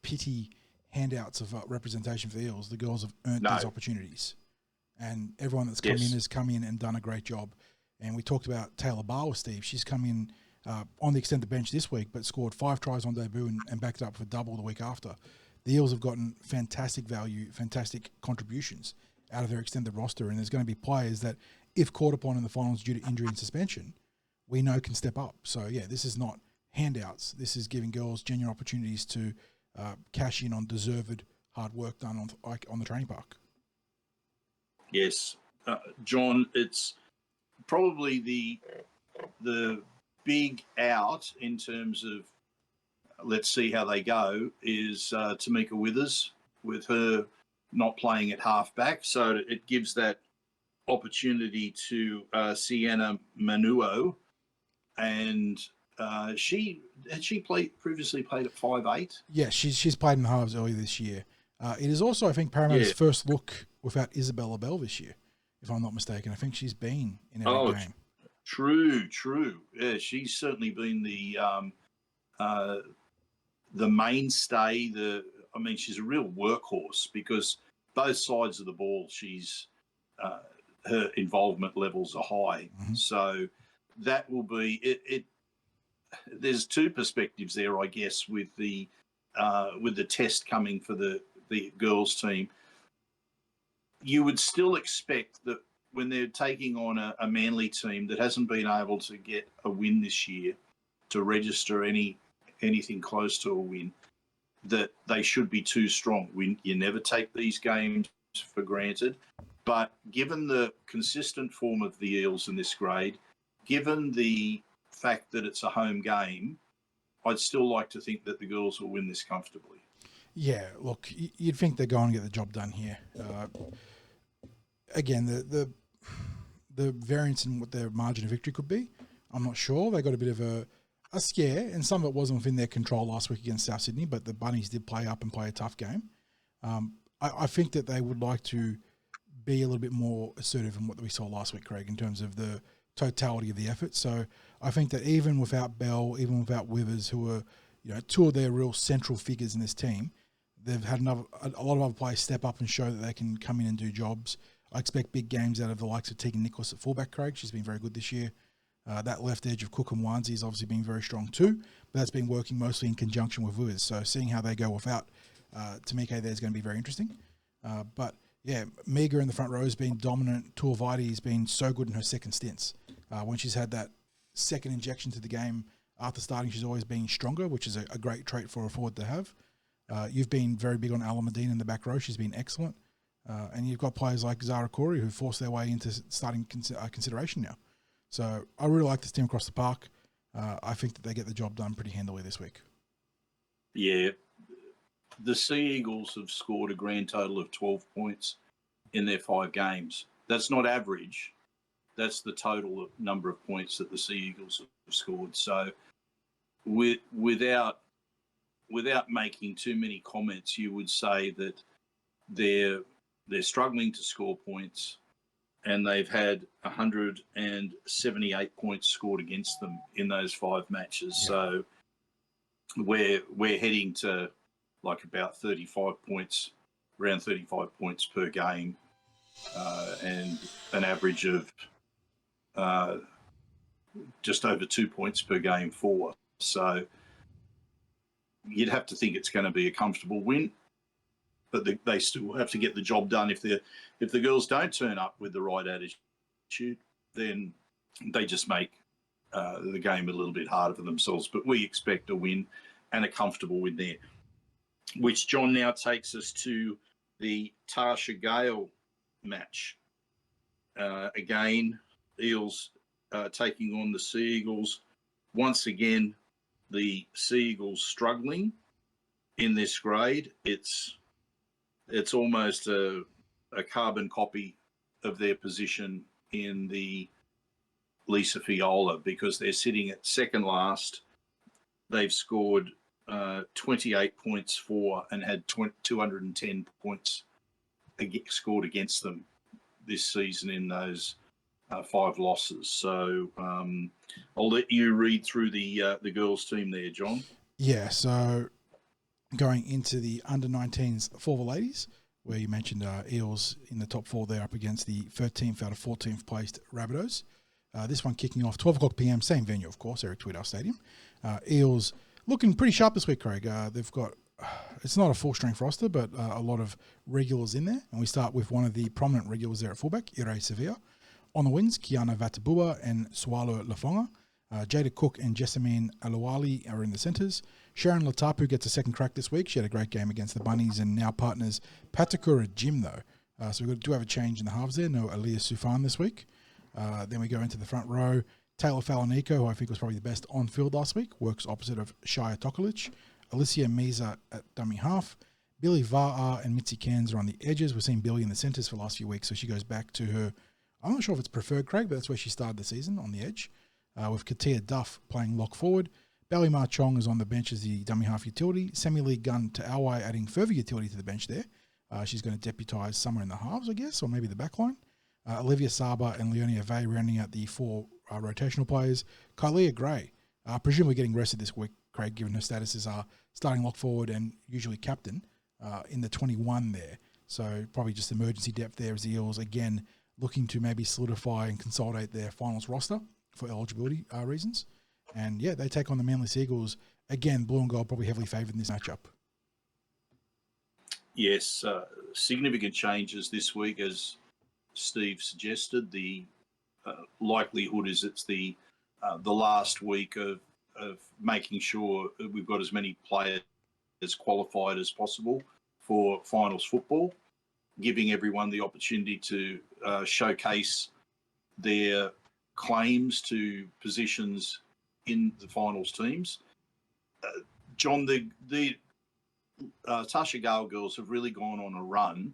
pity handouts of representation for the Eels. The girls have earned No. these opportunities, and everyone that's come in has come in and done a great job. And we talked about Taylor Barr with Steve. She's come in on the extended bench this week, but scored 5 tries on debut and backed up for double the week after. The Eels have gotten fantastic value, fantastic contributions out of their extended roster, and there's going to be players that, if called upon in the finals due to injury and suspension, we know can step up. So, yeah, this is not handouts. This is giving girls genuine opportunities to cash in on deserved hard work done on the training park. Yes. John, it's probably the big out in terms of let's see how they go is Tamika Withers, with her not playing at halfback. So it gives that opportunity to Sienna Manuo. And she previously played at 5'8"? Yeah, she's played in the halves earlier this year. It is also, I think, Parramatta's first look without Isabella Bell this year, if I'm not mistaken. I think she's been in every game. True. Yeah, she's certainly been the mainstay. She's a real workhorse because both sides of the ball, she's her involvement levels are high. Mm-hmm. So that will be it. There's two perspectives there, I guess, with the test coming for the girls team. You would still expect that when they're taking on a Manly team that hasn't been able to get a win this year, to register anything close to a win, that they should be too strong. You never take these games for granted. But given the consistent form of the Eels in this grade, given the fact that it's a home game, I'd still like to think that the girls will win this comfortably. Yeah, look, you'd think they're going to get the job done here. Again, the variance in what their margin of victory could be, I'm not sure. They got a bit of a scare, and some of it wasn't within their control last week against South Sydney, but the Bunnies did play up and play a tough game. I think that they would like to be a little bit more assertive in what we saw last week, Craig, in terms of the totality of the effort. So I think that even without Bell, even without Withers, who are two of their real central figures in this team, they've had a lot of other players step up and show that they can come in and do jobs. I expect big games out of the likes of Tegan Nicholas at fullback, Craig. She's been very good this year. That left edge of Cook and Wanzi has obviously been very strong too, but that's been working mostly in conjunction with Withers. So seeing how they go without Tamika there is going to be very interesting. But yeah, Meager in the front row has been dominant. Tuivasa has been so good in her second stints. When she's had that second injection to the game after starting, she's always been stronger, which is a great trait for a forward to have. You've been very big on Ala Medina in the back row. She's been excellent. And you've got players like Zara Corey who forced their way into starting consideration now. So I really like this team across the park. I think that they get the job done pretty handily this week. Yeah. The Sea Eagles have scored a grand total of 12 points in their 5 games. That's not average. That's the total number of points that the Sea Eagles have scored. So without making too many comments, you would say that they're struggling to score points, and they've had 178 points scored against them in those 5 matches. Yeah. So we're heading to like about 35 points, around 35 points per game, and an average of just over 2 points per game for. So you'd have to think it's going to be a comfortable win, but they still have to get the job done. If the girls don't turn up with the right attitude, then they just make the game a little bit harder for themselves. But we expect a win, and a comfortable win there, which, John, now takes us to the Tarsha Gale match. Again, Eels taking on the Sea Eagles. Once again, the Sea Eagles struggling in this grade. It's almost a carbon copy of their position in the Lisa Fiaola, because they're sitting at second last. They've scored 28 points for and had 210 points scored against them this season in those 5 losses. So I'll let you read through the girls' team there, John. Yeah, so going into the under-19s for the ladies, where you mentioned Eels in the top 4 there up against the 13th out of 14th placed Rabbitohs. This one kicking off 12 o'clock p.m, same venue, of course, Eric Tweedale Stadium. Eels looking pretty sharp this week, Craig. They've got, it's not a full-strength roster, but a lot of regulars in there. And we start with one of the prominent regulars there at fullback, Ire Sevilla. On the wings, Kiana Vatabua and Sualo Lafonga. Jada Cook and Jessamine Aluwali are in the centres. Sharon Latapu gets a second crack this week. She had a great game against the Bunnies and now partners Patakura Jim, though. So we do have a change in the halves there. No Aliyah Sufan this week. Then we go into the front row. Taylor Falanico, who I think was probably the best on field last week, works opposite of Shia Tokolic. Alicia Meza at dummy half. Billy Va'a and Mitzi Cairns are on the edges. We've seen Billy in the centres for the last few weeks, so she goes back to her, I'm not sure if it's preferred, Craig, but that's where she started the season, on the edge. With Katia Duff playing lock forward. Ballymar Chong is on the bench as the dummy half utility. Semi-Lee Gunn to Alway adding further utility to the bench there. She's going to deputise somewhere in the halves, I guess, or maybe the back line. Olivia Saba and Leonia Vey rounding out the 4 rotational players. Kylia Gray, presumably getting rested this week, Craig, given her status as starting lock forward and usually captain in the 21 there. So probably just emergency depth there as the Eels, again, looking to maybe solidify and consolidate their finals roster for eligibility reasons. And yeah, they take on the Manly Seagulls. Again, blue and gold probably heavily favoured in this matchup. Yes, significant changes this week, as Steve suggested. The likelihood is it's the last week of making sure that we've got as many players qualified as possible for finals football, giving everyone the opportunity to showcase their claims to positions in the finals teams. John, the Tarsha Gale girls have really gone on a run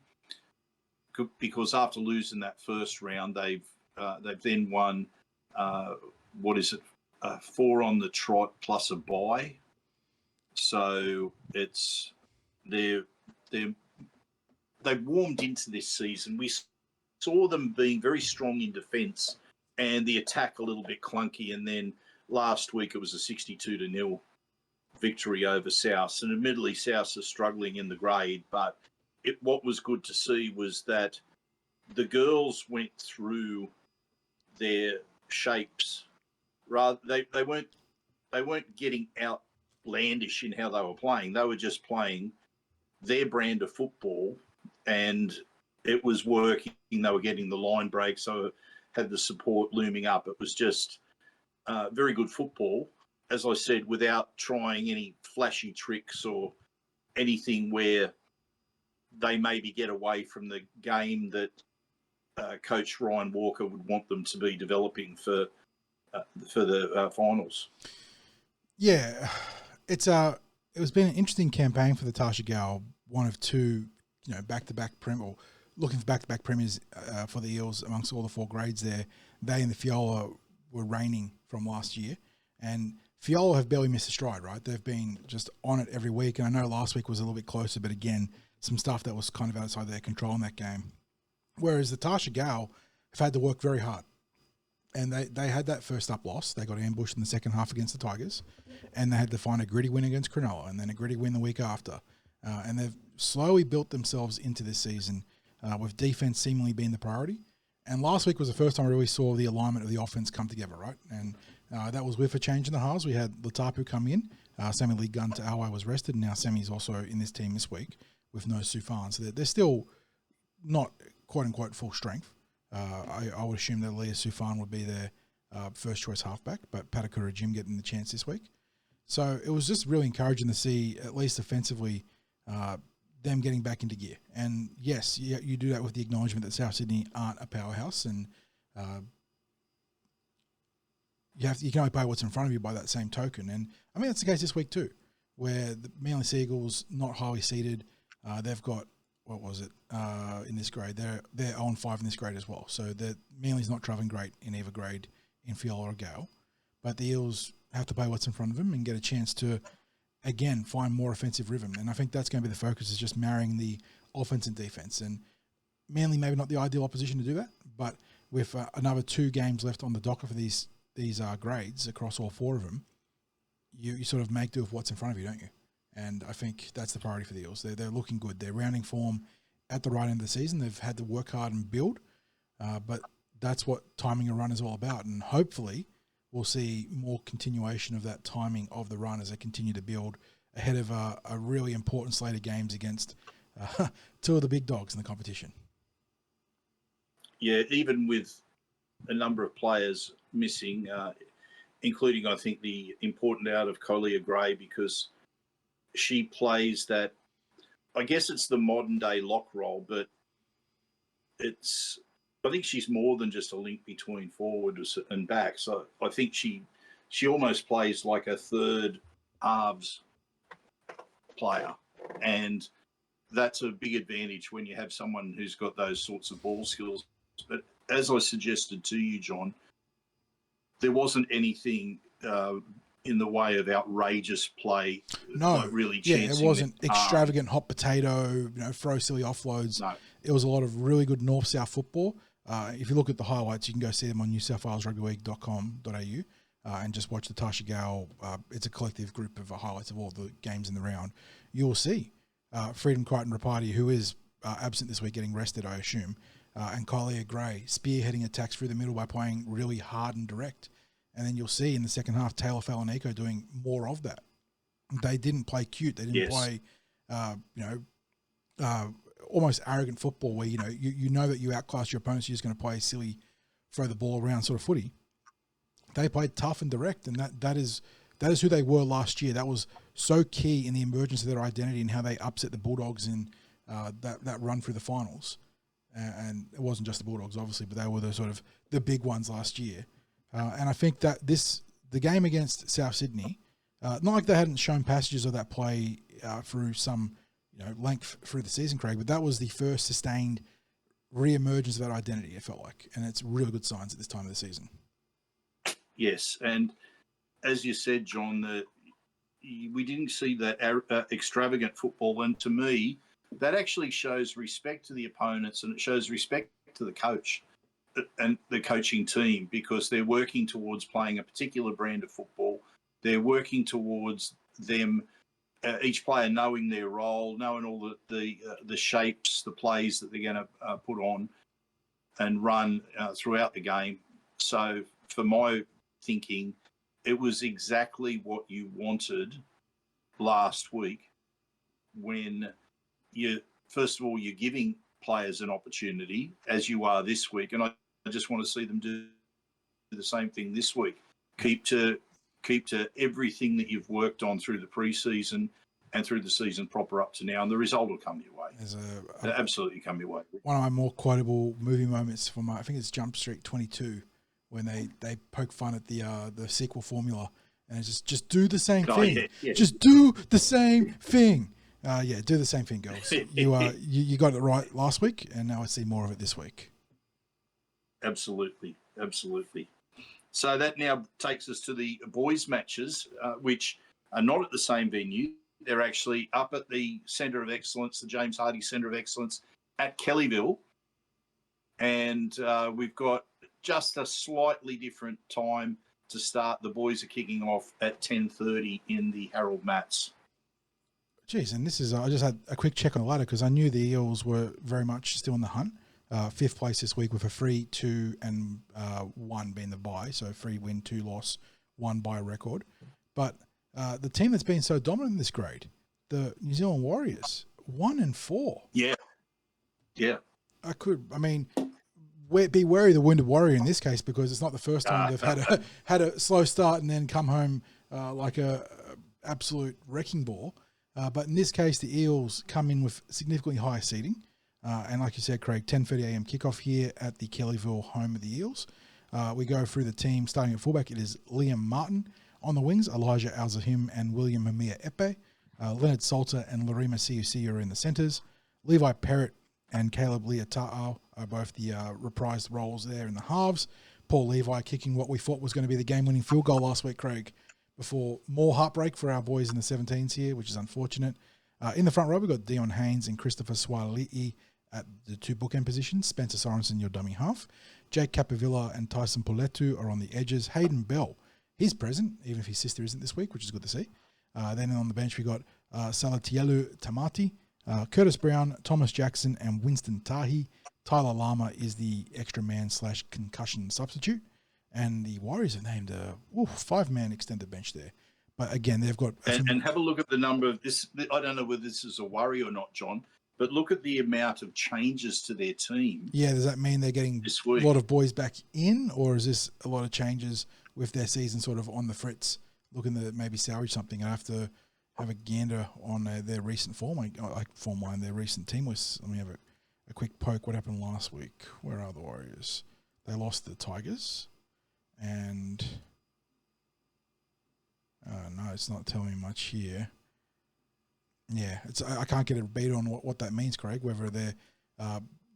because after losing that first round, they've then won 4 on the trot plus a bye. So it's they've warmed into this season. We saw them being very strong in defence and the attack a little bit clunky, and then last week it was a 62-0 victory over South. And admittedly, South are struggling in the grade, but what was good to see was that the girls went through their shapes. They weren't getting outlandish in how they were playing. They were just playing their brand of football, and it was working. They were getting the line breaks, so had the support looming up. It was just very good football, as I said, without trying any flashy tricks or anything where they maybe get away from the game that Coach Ryan Walker would want them to be developing for the finals. Yeah, it was been an interesting campaign for the Tarsha Gale, one of 2, back-to-back looking for back-to-back premiers for the Eels amongst all the 4 grades there. They and the Fiaola were reigning from last year, and Fiaola have barely missed a stride, right? They've been just on it every week, and I know last week was a little bit closer, but again, some stuff that was kind of outside their control in that game. Whereas the Tarsha Gale have had to work very hard. And they had that first up loss. They got ambushed in the second half against the Tigers, and they had to find a gritty win against Cronulla, and then a gritty win the week after. And they've slowly built themselves into this season with defense seemingly being the priority. And last week was the first time I really saw the alignment of the offense come together, right? And that was with a change in the halves. We had Latapu come in. Semi-Lee Gunn to Alway was rested, and now Semi's also in this team this week with no Sufan. So they're still not quote-unquote full strength. I would assume that Leah Sufan would be their first choice halfback, but Patakura Jim getting the chance this week. So it was just really encouraging to see, at least offensively, them getting back into gear. And yes, you do that with the acknowledgement that South Sydney aren't a powerhouse, and you can only play what's in front of you by that same token. And I mean that's the case this week too, where the Manly Seagulls not highly seeded. They've got, what was it, in this grade? They're 0-5 in this grade as well. So the Manly's not travelling great in either grade in Fiaola or Gale. But the Eels have to play what's in front of them and get a chance to, again, find more offensive rhythm. And I think that's going to be the focus, is just marrying the offense and defense. And Manly maybe not the ideal opposition to do that, but with another 2 games left on the docket for these grades across all 4 of them, you sort of make do with what's in front of you, don't you? And I think that's the priority for the Eels. They're looking good. They're rounding form at the right end of the season. They've had to work hard and build, but that's what timing a run is all about. And hopefully we'll see more continuation of that timing of the run as they continue to build ahead of a really important slate of games against two of the big dogs in the competition. Yeah, even with a number of players missing, including, I think, the important out of Collier Gray, because she plays that, I guess it's the modern day lock role, but I think she's more than just a link between forward and back. So I think she almost plays like a third halves player. And that's a big advantage when you have someone who's got those sorts of ball skills. But as I suggested to you, John, there wasn't anything in the way of outrageous play. No, like really it wasn't the extravagant hot potato, throw silly offloads. No. It was a lot of really good north-south football. If you look at the highlights, you can go see them on newsouthwalesrugbyleague.com.au and just watch the Tarsha Gale. It's a collective group of highlights of all the games in the round. You will see Freedom Crichton Rapati, who is absent this week, getting rested, I assume, and Collier Gray spearheading attacks through the middle by playing really hard and direct. And then you'll see in the second half Taylor Falanico doing more of that. They didn't play cute. They didn't play, almost arrogant football where, you know that you outclass your opponents. You're just going to play silly, throw the ball around sort of footy. They played tough and direct, and that is who they were last year. That was so key in the emergence of their identity and how they upset the Bulldogs in that run through the finals. And it wasn't just the Bulldogs, obviously, but they were the big ones last year. And I think that the game against South Sydney, not like they hadn't shown passages of that play through some length through the season, Craig, but that was the first sustained re-emergence of that identity, it felt like. And it's really good signs at this time of the season. Yes, and as you said, John, we didn't see that extravagant football, and to me, that actually shows respect to the opponents and it shows respect to the coach and the coaching team, because they're working towards playing a particular brand of football. They're working towards them, each player knowing their role, knowing all the shapes, the plays that they're going to put on and run throughout the game. So for my thinking, it was exactly what you wanted last week when first of all, you're giving players an opportunity, as you are this week, and I just want to see them do the same thing this week. Keep to everything that you've worked on through the preseason and through the season proper up to now, and the result will come your way. It'll absolutely come your way. One of my more quotable movie moments from I think it's Jump Street 22, when they poke fun at the sequel formula, and it's just do the same thing. Yeah. Just do the same thing. Do the same thing, girls. You got it right last week, and now I see more of it this week. Absolutely. So that now takes us to the boys' matches, which are not at the same venue. They're actually up at the Centre of Excellence, the James Hardie Centre of Excellence at Kellyville. And we've got just a slightly different time to start. The boys are kicking off at 10:30 in the Harold Matts. Geez, and this is, I just had a quick check on the ladder because I knew the Eels were very much still in the hunt. Fifth place this week with a 3-2 and 1 being the bye. So 3 win, 2 loss, 1 bye record. But the team that's been so dominant in this grade, the New Zealand Warriors, 1-4. Yeah. Be wary of the wounded warrior in this case, because it's not the first time they've had a slow start and then come home like a absolute wrecking ball. But in this case, the Eels come in with significantly higher seating. And like you said, Craig, 10:30 a.m. kickoff here at the Kellyville home of the Eels. We go through the team starting at fullback. It is Liam Martin. On the wings, Elijah Al-Zahim and William Mamiya Epe. Leonard Salter and Larima Siusi are in the centres. Levi Perrott and Caleb Leota'o are both the reprised roles there in the halves. Paul Levi kicking what we thought was going to be the game-winning field goal last week, Craig, before more heartbreak for our boys in the 17s here, which is unfortunate. In the front row, we've got Dion Haynes and Christopher Swali'i at the 2 bookend positions. Spencer Sorensen, your dummy half. Jake Capavilla and Tyson Poletu are on the edges. Hayden Bell, he's present, even if his sister isn't this week, which is good to see. Then on the bench, we got Salatielu Tamati, Curtis Brown, Thomas Jackson, and Winston Tahi. Tyler Lama is the extra man / concussion substitute. And the Warriors have named a 5-man extended bench there. But again, they've got... And have a look at the number of this. I don't know whether this is a worry or not, John, but look at the amount of changes to their team. Yeah, does that mean they're getting this a week. lot of boys back in, or is this a lot of changes with their season sort of on the fritz, looking to maybe salvage something? I have to have a gander on their recent form. I form one their recent team lists. Let me have a quick poke. What happened last week? Where are the Warriors? They lost the Tigers, and no, it's not telling me much here. Yeah, I can't get a beat on what that means, Craig, whether they're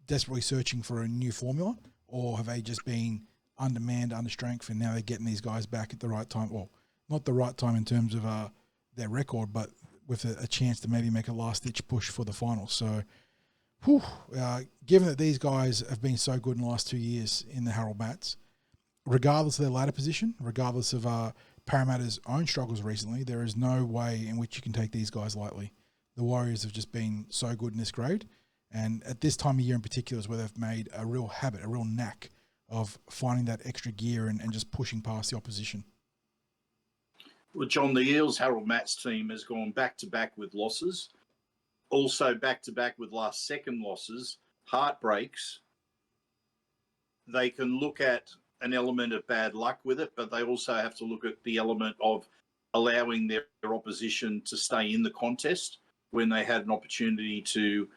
desperately searching for a new formula, or have they just been undermanned, under strength, and now they're getting these guys back at the right time. Well, not the right time in terms of their record, but with a chance to maybe make a last-ditch push for the finals. So, given that these guys have been so good in the last 2 years in the Harold Mats, regardless of their ladder position, regardless of Parramatta's own struggles recently, there is no way in which you can take these guys lightly. The Warriors have just been so good in this grade, and at this time of year in particular is where they've made a real habit, a real knack of finding that extra gear and just pushing past the opposition. Well, John, the Eels Harold Mats team has gone back-to-back with losses, also back-to-back with last-second losses, heartbreaks. They can look at an element of bad luck with it, but they also have to look at the element of allowing their opposition to stay in the contest when they had an opportunity to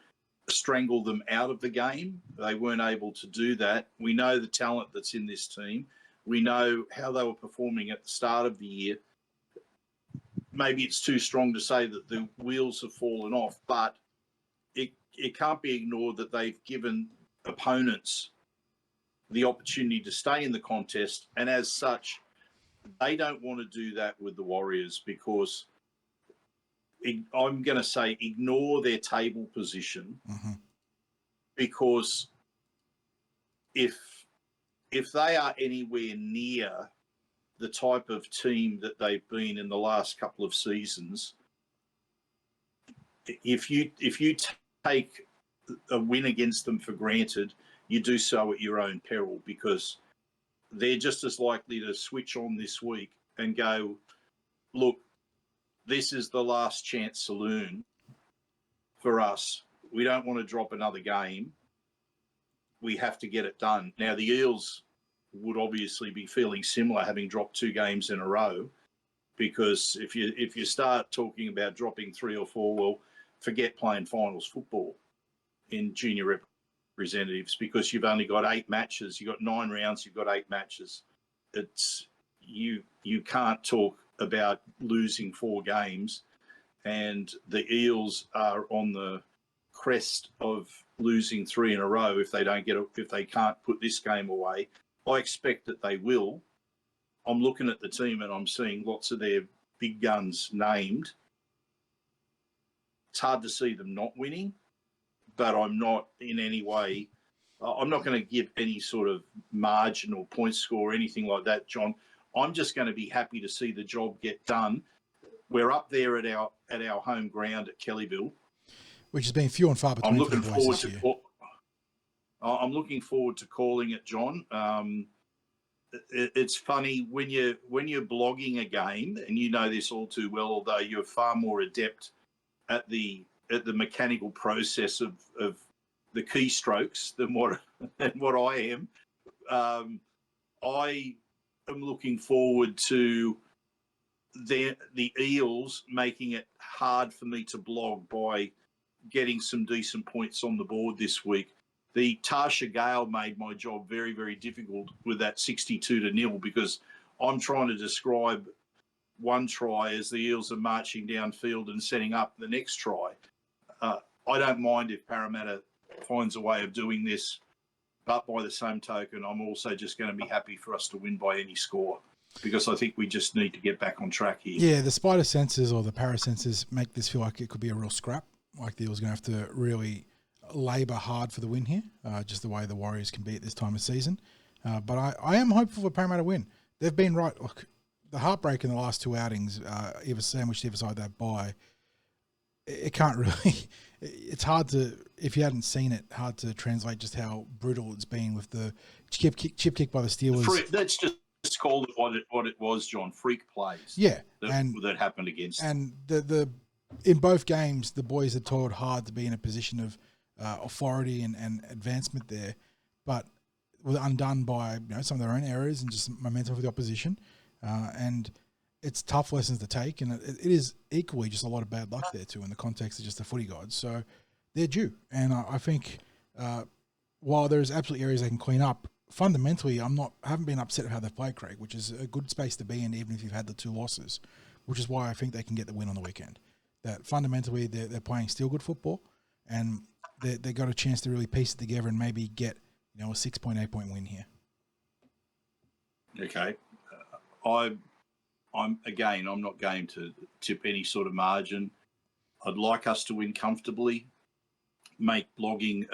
strangle them out of the game. They weren't able to do that. We know the talent that's in this team. We know how they were performing at the start of the year. Maybe it's too strong to say that the wheels have fallen off, but it can't be ignored that they've given opponents the opportunity to stay in the contest, and as such, they don't want to do that with the Warriors because I'm going to say ignore their table position, because if they are anywhere near the type of team that they've been in the last couple of seasons, if you take a win against them for granted, you do so at your own peril, because they're just as likely to switch on this week and go, look, this is the last chance saloon for us. We don't want to drop another game. We have to get it done. Now, the Eels would obviously be feeling similar, having dropped 2 games in a row, because if you start talking about dropping 3 or 4, well, forget playing finals football in junior representatives, because you've only got 8 matches. You've got 9 rounds. You've got 8 matches. It's you can't talk about losing 4 games, and the Eels are on the crest of losing 3 in a row if they can't put this game away. I expect that they will. I'm looking at the team and I'm seeing lots of their big guns named. It's hard to see them not winning, but I'm not in any way, I'm not going to give any sort of marginal point score or anything like that, John. I'm just going to be happy to see the job get done. We're up there at our home ground at Kellyville, which has been few and far between. I'm looking forward to calling it, John. It's funny when you're blogging a game, and you know this all too well, although you're far more adept at the mechanical process of the keystrokes than what I am. I am looking forward to the Eels making it hard for me to blog by getting some decent points on the board this week. The Tarsha Gale made my job very, very difficult with that 62-0, because I'm trying to describe one try as the Eels are marching downfield and setting up the next try. I don't mind if Parramatta finds a way of doing this, but by the same token, I'm also just going to be happy for us to win by any score, because I think we just need to get back on track here. Yeah, the spider senses or the para senses make this feel like it could be a real scrap, like the Eels going to have to really labour hard for the win here, just the way the Warriors can be at this time of season. But I am hopeful for Parramatta win. They've been right. Look, the heartbreak in the last 2 outings, either sandwiched either side of that bye, it can't really. It's hard to, if you hadn't seen it, hard to translate just how brutal it's been with the chip kick by the Steelers. Let's just call it what it was, John. Freak plays. Yeah, that happened against. And the in both games, the boys had toiled hard to be in a position of authority and advancement there, but were undone by some of their own errors and just momentum for the opposition. And it's tough lessons to take, and it is equally just a lot of bad luck there too in the context of just the footy gods. So they're due, and I think while there's absolutely areas they can clean up, fundamentally I haven't been upset with how they've played, Craig, which is a good space to be in, even if you've had the 2 losses, which is why I think they can get the win on the weekend. That fundamentally they're playing still good football, and they got a chance to really piece it together and maybe get a 6.8 point win here. Okay, I'm not going to tip any sort of margin. I'd like us to win comfortably, make blogging,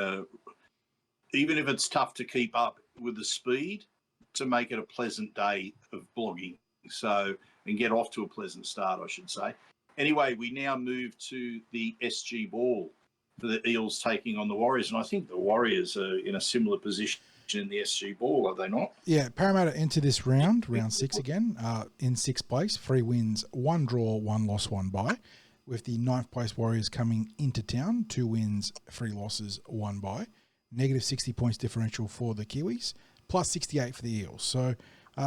even if it's tough to keep up with the speed, to make it a pleasant day of blogging. So, and get off to a pleasant start, I should say. Anyway, we now move to the SG Ball for the Eels taking on the Warriors. And I think the Warriors are in a similar position in the SG Ball, are they not? Yeah, Parramatta enter this round 6 again, in 6th place, 3 wins, 1 draw, 1 loss, 1 bye, with the 9th place Warriors coming into town, 2 wins, 3 losses, 1 bye, negative 60 points differential for the Kiwis, plus 68 for the Eels. So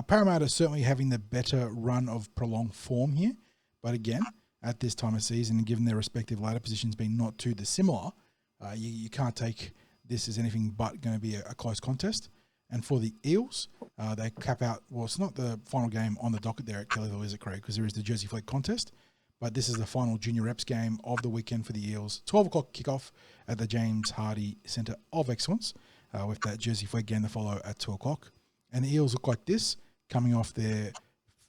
Parramatta certainly having the better run of prolonged form here, but again, at this time of season, and given their respective ladder positions being not too dissimilar, you can't take this as anything but going to be a close contest. And for the Eels, they cap out, well, it's not the final game on the docket there at Kellyville, is it, Craig? Because there is the Jersey Flag contest, but this is the final junior reps game of the weekend for the Eels. 12 o'clock kickoff at the James Hardie Centre of Excellence, with that Jersey Flag game to follow at 2 o'clock. And the Eels look like this, coming off their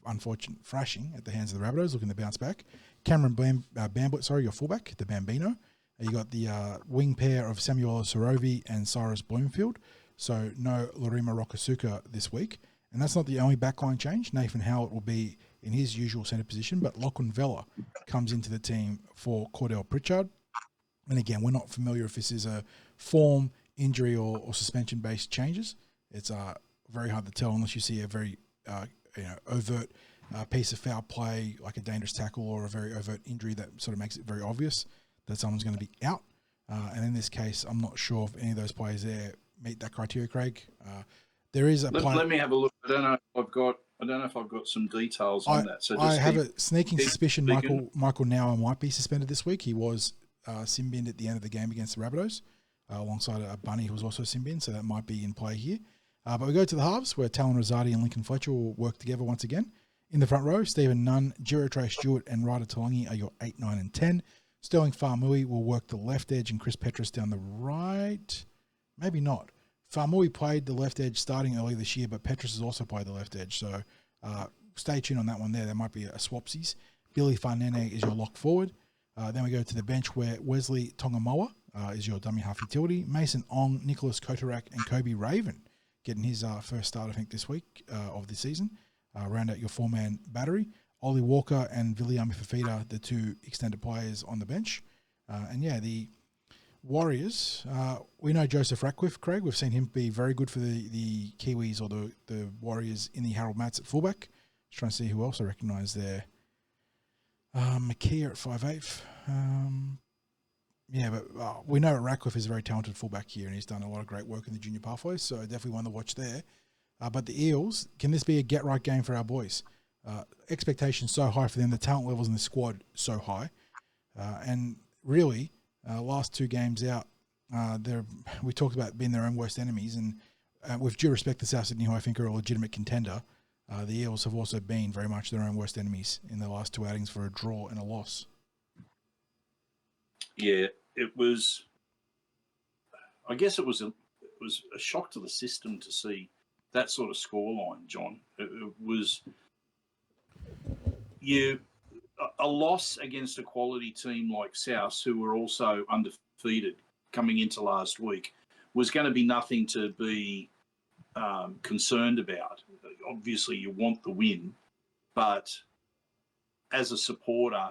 unfortunate thrashing at the hands of the Rabbitohs, looking to bounce back. Cameron Bamblet, your fullback, the Bambino. You got the wing pair of Samuel Sorovi and Cyrus Bloomfield. So no Lorima Rokasuka this week. And that's not the only backline change. Nathan Howlett will be in his usual centre position, but Lachlan Vella comes into the team for Cordell Pritchard. And again, we're not familiar if this is a form, injury, or suspension-based changes. It's very hard to tell unless you see a very overt piece of foul play, like a dangerous tackle or a very overt injury that sort of makes it very obvious that someone's going to be out. And in this case, I'm not sure if any of those players there meet that criteria, Craig. There is a player. Let me have a look. I don't know if I've got some details on that. So I have a sneaking suspicion Michael Nauer might be suspended this week. He was sin-binned at the end of the game against the Rabbitohs, alongside a Bunny who was also sin-binned, so that might be in play here. But we go to the halves, where Talon Rosati and Lincoln Fletcher will work together once again. In the front row, Stephen Nunn, Jiro Trey Stewart, and Ryder Talangi are your 8, 9, and 10. Sterling Farmui will work the left edge, and Chris Petrus down the right. Maybe not. Farmui played the left edge starting early this year, but Petrus has also played the left edge, so stay tuned on that one there. There might be a swapsies. Billy Farnene is your lock forward. Then we go to the bench, where Wesley Tongamoa is your dummy half utility. Mason Ong, Nicholas Kotarak, and Kobe Raven getting his first start, I think, this week of the season. Round out your 4-man battery. Ollie Walker and Viliami Fafita, the 2 extended players on the bench. The Warriors, we know Joseph Ratcliffe, Craig. We've seen him be very good for the Kiwis or the Warriors in the Harold Matts at fullback. Just trying to see who else I recognise there. McKeer at 5'8". But we know that Ratcliffe is a very talented fullback here, and he's done a lot of great work in the junior pathways, so definitely one to watch there. But the Eels, can this be a get-right game for our boys? Expectations so high for them, the talent levels in the squad so high. And really, last 2 games out, we talked about being their own worst enemies, and with due respect to South Sydney, who I think are a legitimate contender, the Eels have also been very much their own worst enemies in the last 2 outings for a draw and a loss. Yeah, it was. I guess it was a shock to the system to see that sort of scoreline, John. It was a loss against a quality team like South, who were also undefeated coming into last week, was going to be nothing to be concerned about. Obviously, you want the win, but as a supporter,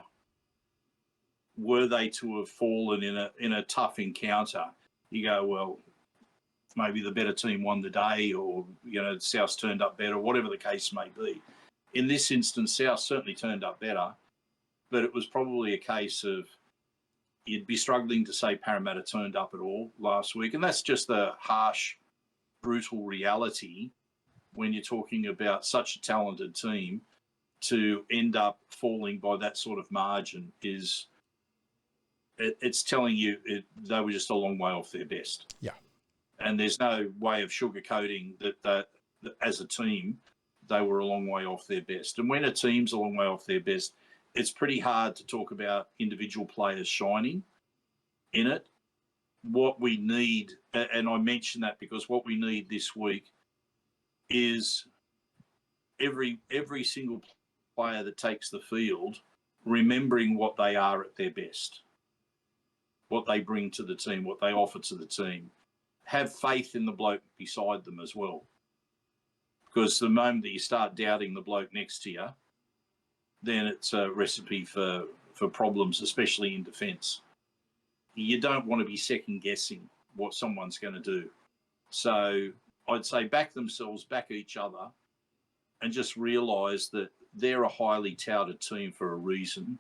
were they to have fallen in a tough encounter, you go, well, maybe the better team won the day, or South turned up better, whatever the case may be. In this instance, South certainly turned up better, but it was probably a case of you'd be struggling to say Parramatta turned up at all last week, and that's just the harsh, brutal reality when you're talking about such a talented team. To end up falling by that sort of margin it's telling you they were just a long way off their best. Yeah. And there's no way of sugarcoating that as a team, they were a long way off their best. And when a team's a long way off their best, it's pretty hard to talk about individual players shining in it. What we need, and I mention that because what we need this week is every single player that takes the field remembering what they are at their best, what they bring to the team, what they offer to the team. Have faith in the bloke beside them as well. Because the moment that you start doubting the bloke next to you, then it's a recipe for problems, especially in defence. You don't want to be second-guessing what someone's going to do. So I'd say back themselves, back each other, and just realise that they're a highly touted team for a reason,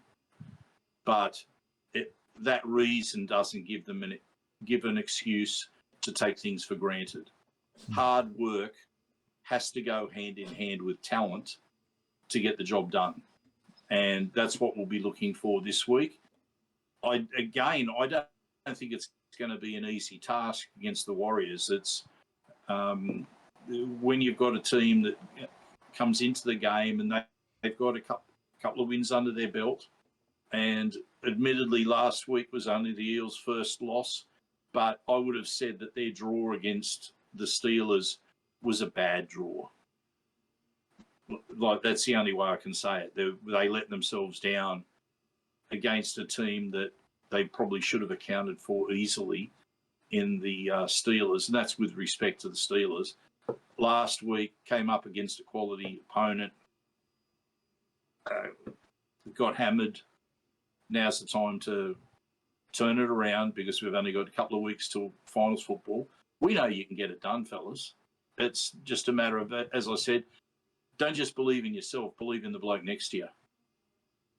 but that reason doesn't give them an excuse to take things for granted. Hard work has to go hand in hand with talent to get the job done, and that's what we'll be looking for this week. I don't think it's going to be an easy task against the Warriors. It's when you've got a team that comes into the game and they've got a couple of wins under their belt. And admittedly, last week was only the Eels' first loss, but I would have said that their draw against the Steelers was a bad draw. Like, that's the only way I can say it. They let themselves down against a team that they probably should have accounted for easily in the Steelers, and that's with respect to the Steelers. Last week came up against a quality opponent, got hammered. Now's the time to turn it around because we've only got a couple of weeks till finals football. We know you can get it done, fellas. It's just a matter of, as I said, don't just believe in yourself, believe in the bloke next to you.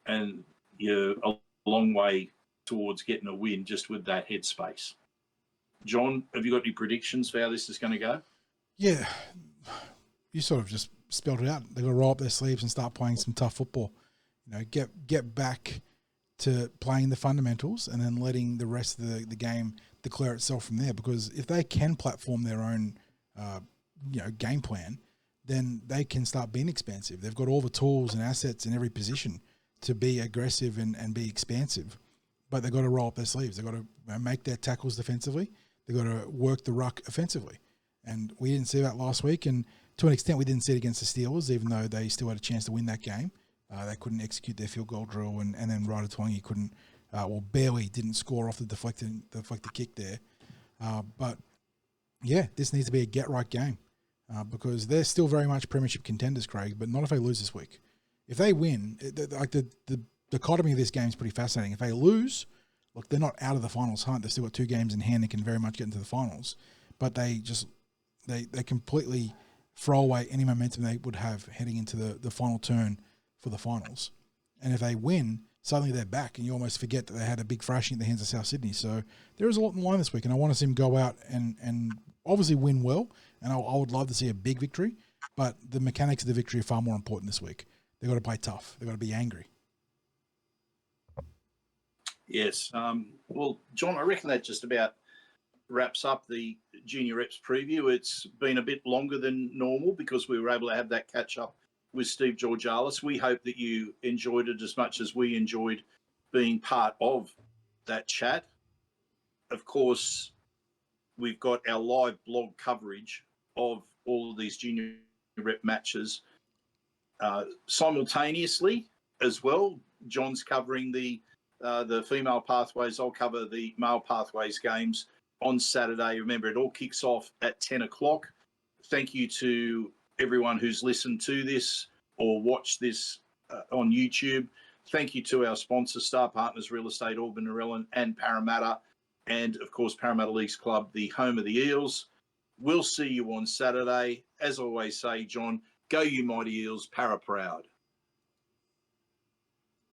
And you're a long way towards getting a win just with that headspace. John, have you got any predictions for how this is going to go? Yeah, you sort of just spelled it out. They've got to roll up their sleeves and start playing some tough football. Get back to playing the fundamentals and then letting the rest of the game declare itself from there. Because if they can platform their own, game plan, then they can start being expansive. They've got all the tools and assets in every position to be aggressive and be expansive. But they've got to roll up their sleeves. They've got to make their tackles defensively. They've got to work the ruck offensively. And we didn't see that last week. And to an extent, we didn't see it against the Steelers, even though they still had a chance to win that game. They couldn't execute their field goal drill, and then Ryder Twangi couldn't, barely didn't score off the deflected kick there. But, yeah, this needs to be a get-right game because they're still very much premiership contenders, Craig, but not if they lose this week. If they win, the dichotomy of this game is pretty fascinating. If they lose, look, they're not out of the finals hunt. They've still got 2 games in hand and can very much get into the finals. But they completely throw away any momentum they would have heading into the final turn for the finals. And if they win, suddenly they're back and you almost forget that they had a big thrashing at the hands of South Sydney. So there is a lot in the line this week, and I want to see them go out and obviously win well, and I would love to see a big victory, but the mechanics of the victory are far more important this week. They've got to play tough. They've got to be angry. Yes. Well, John, I reckon that just about wraps up the Junior Reps preview. It's been a bit longer than normal because we were able to have that catch-up with Steve Georgallis. We hope that you enjoyed it as much as we enjoyed being part of that chat. Of course, we've got our live blog coverage of all of these Junior Rep matches simultaneously as well. John's covering the female pathways. I'll cover the male pathways games on Saturday. Remember, it all kicks off at 10 o'clock. Thank you to everyone who's listened to this or watched this on YouTube. Thank you to our sponsors, Star Partners Real Estate, Auburn, Narellan and Parramatta. And, of course, Parramatta Leagues Club, the home of the Eels. We'll see you on Saturday. As I always say, John, go you mighty Eels, para proud.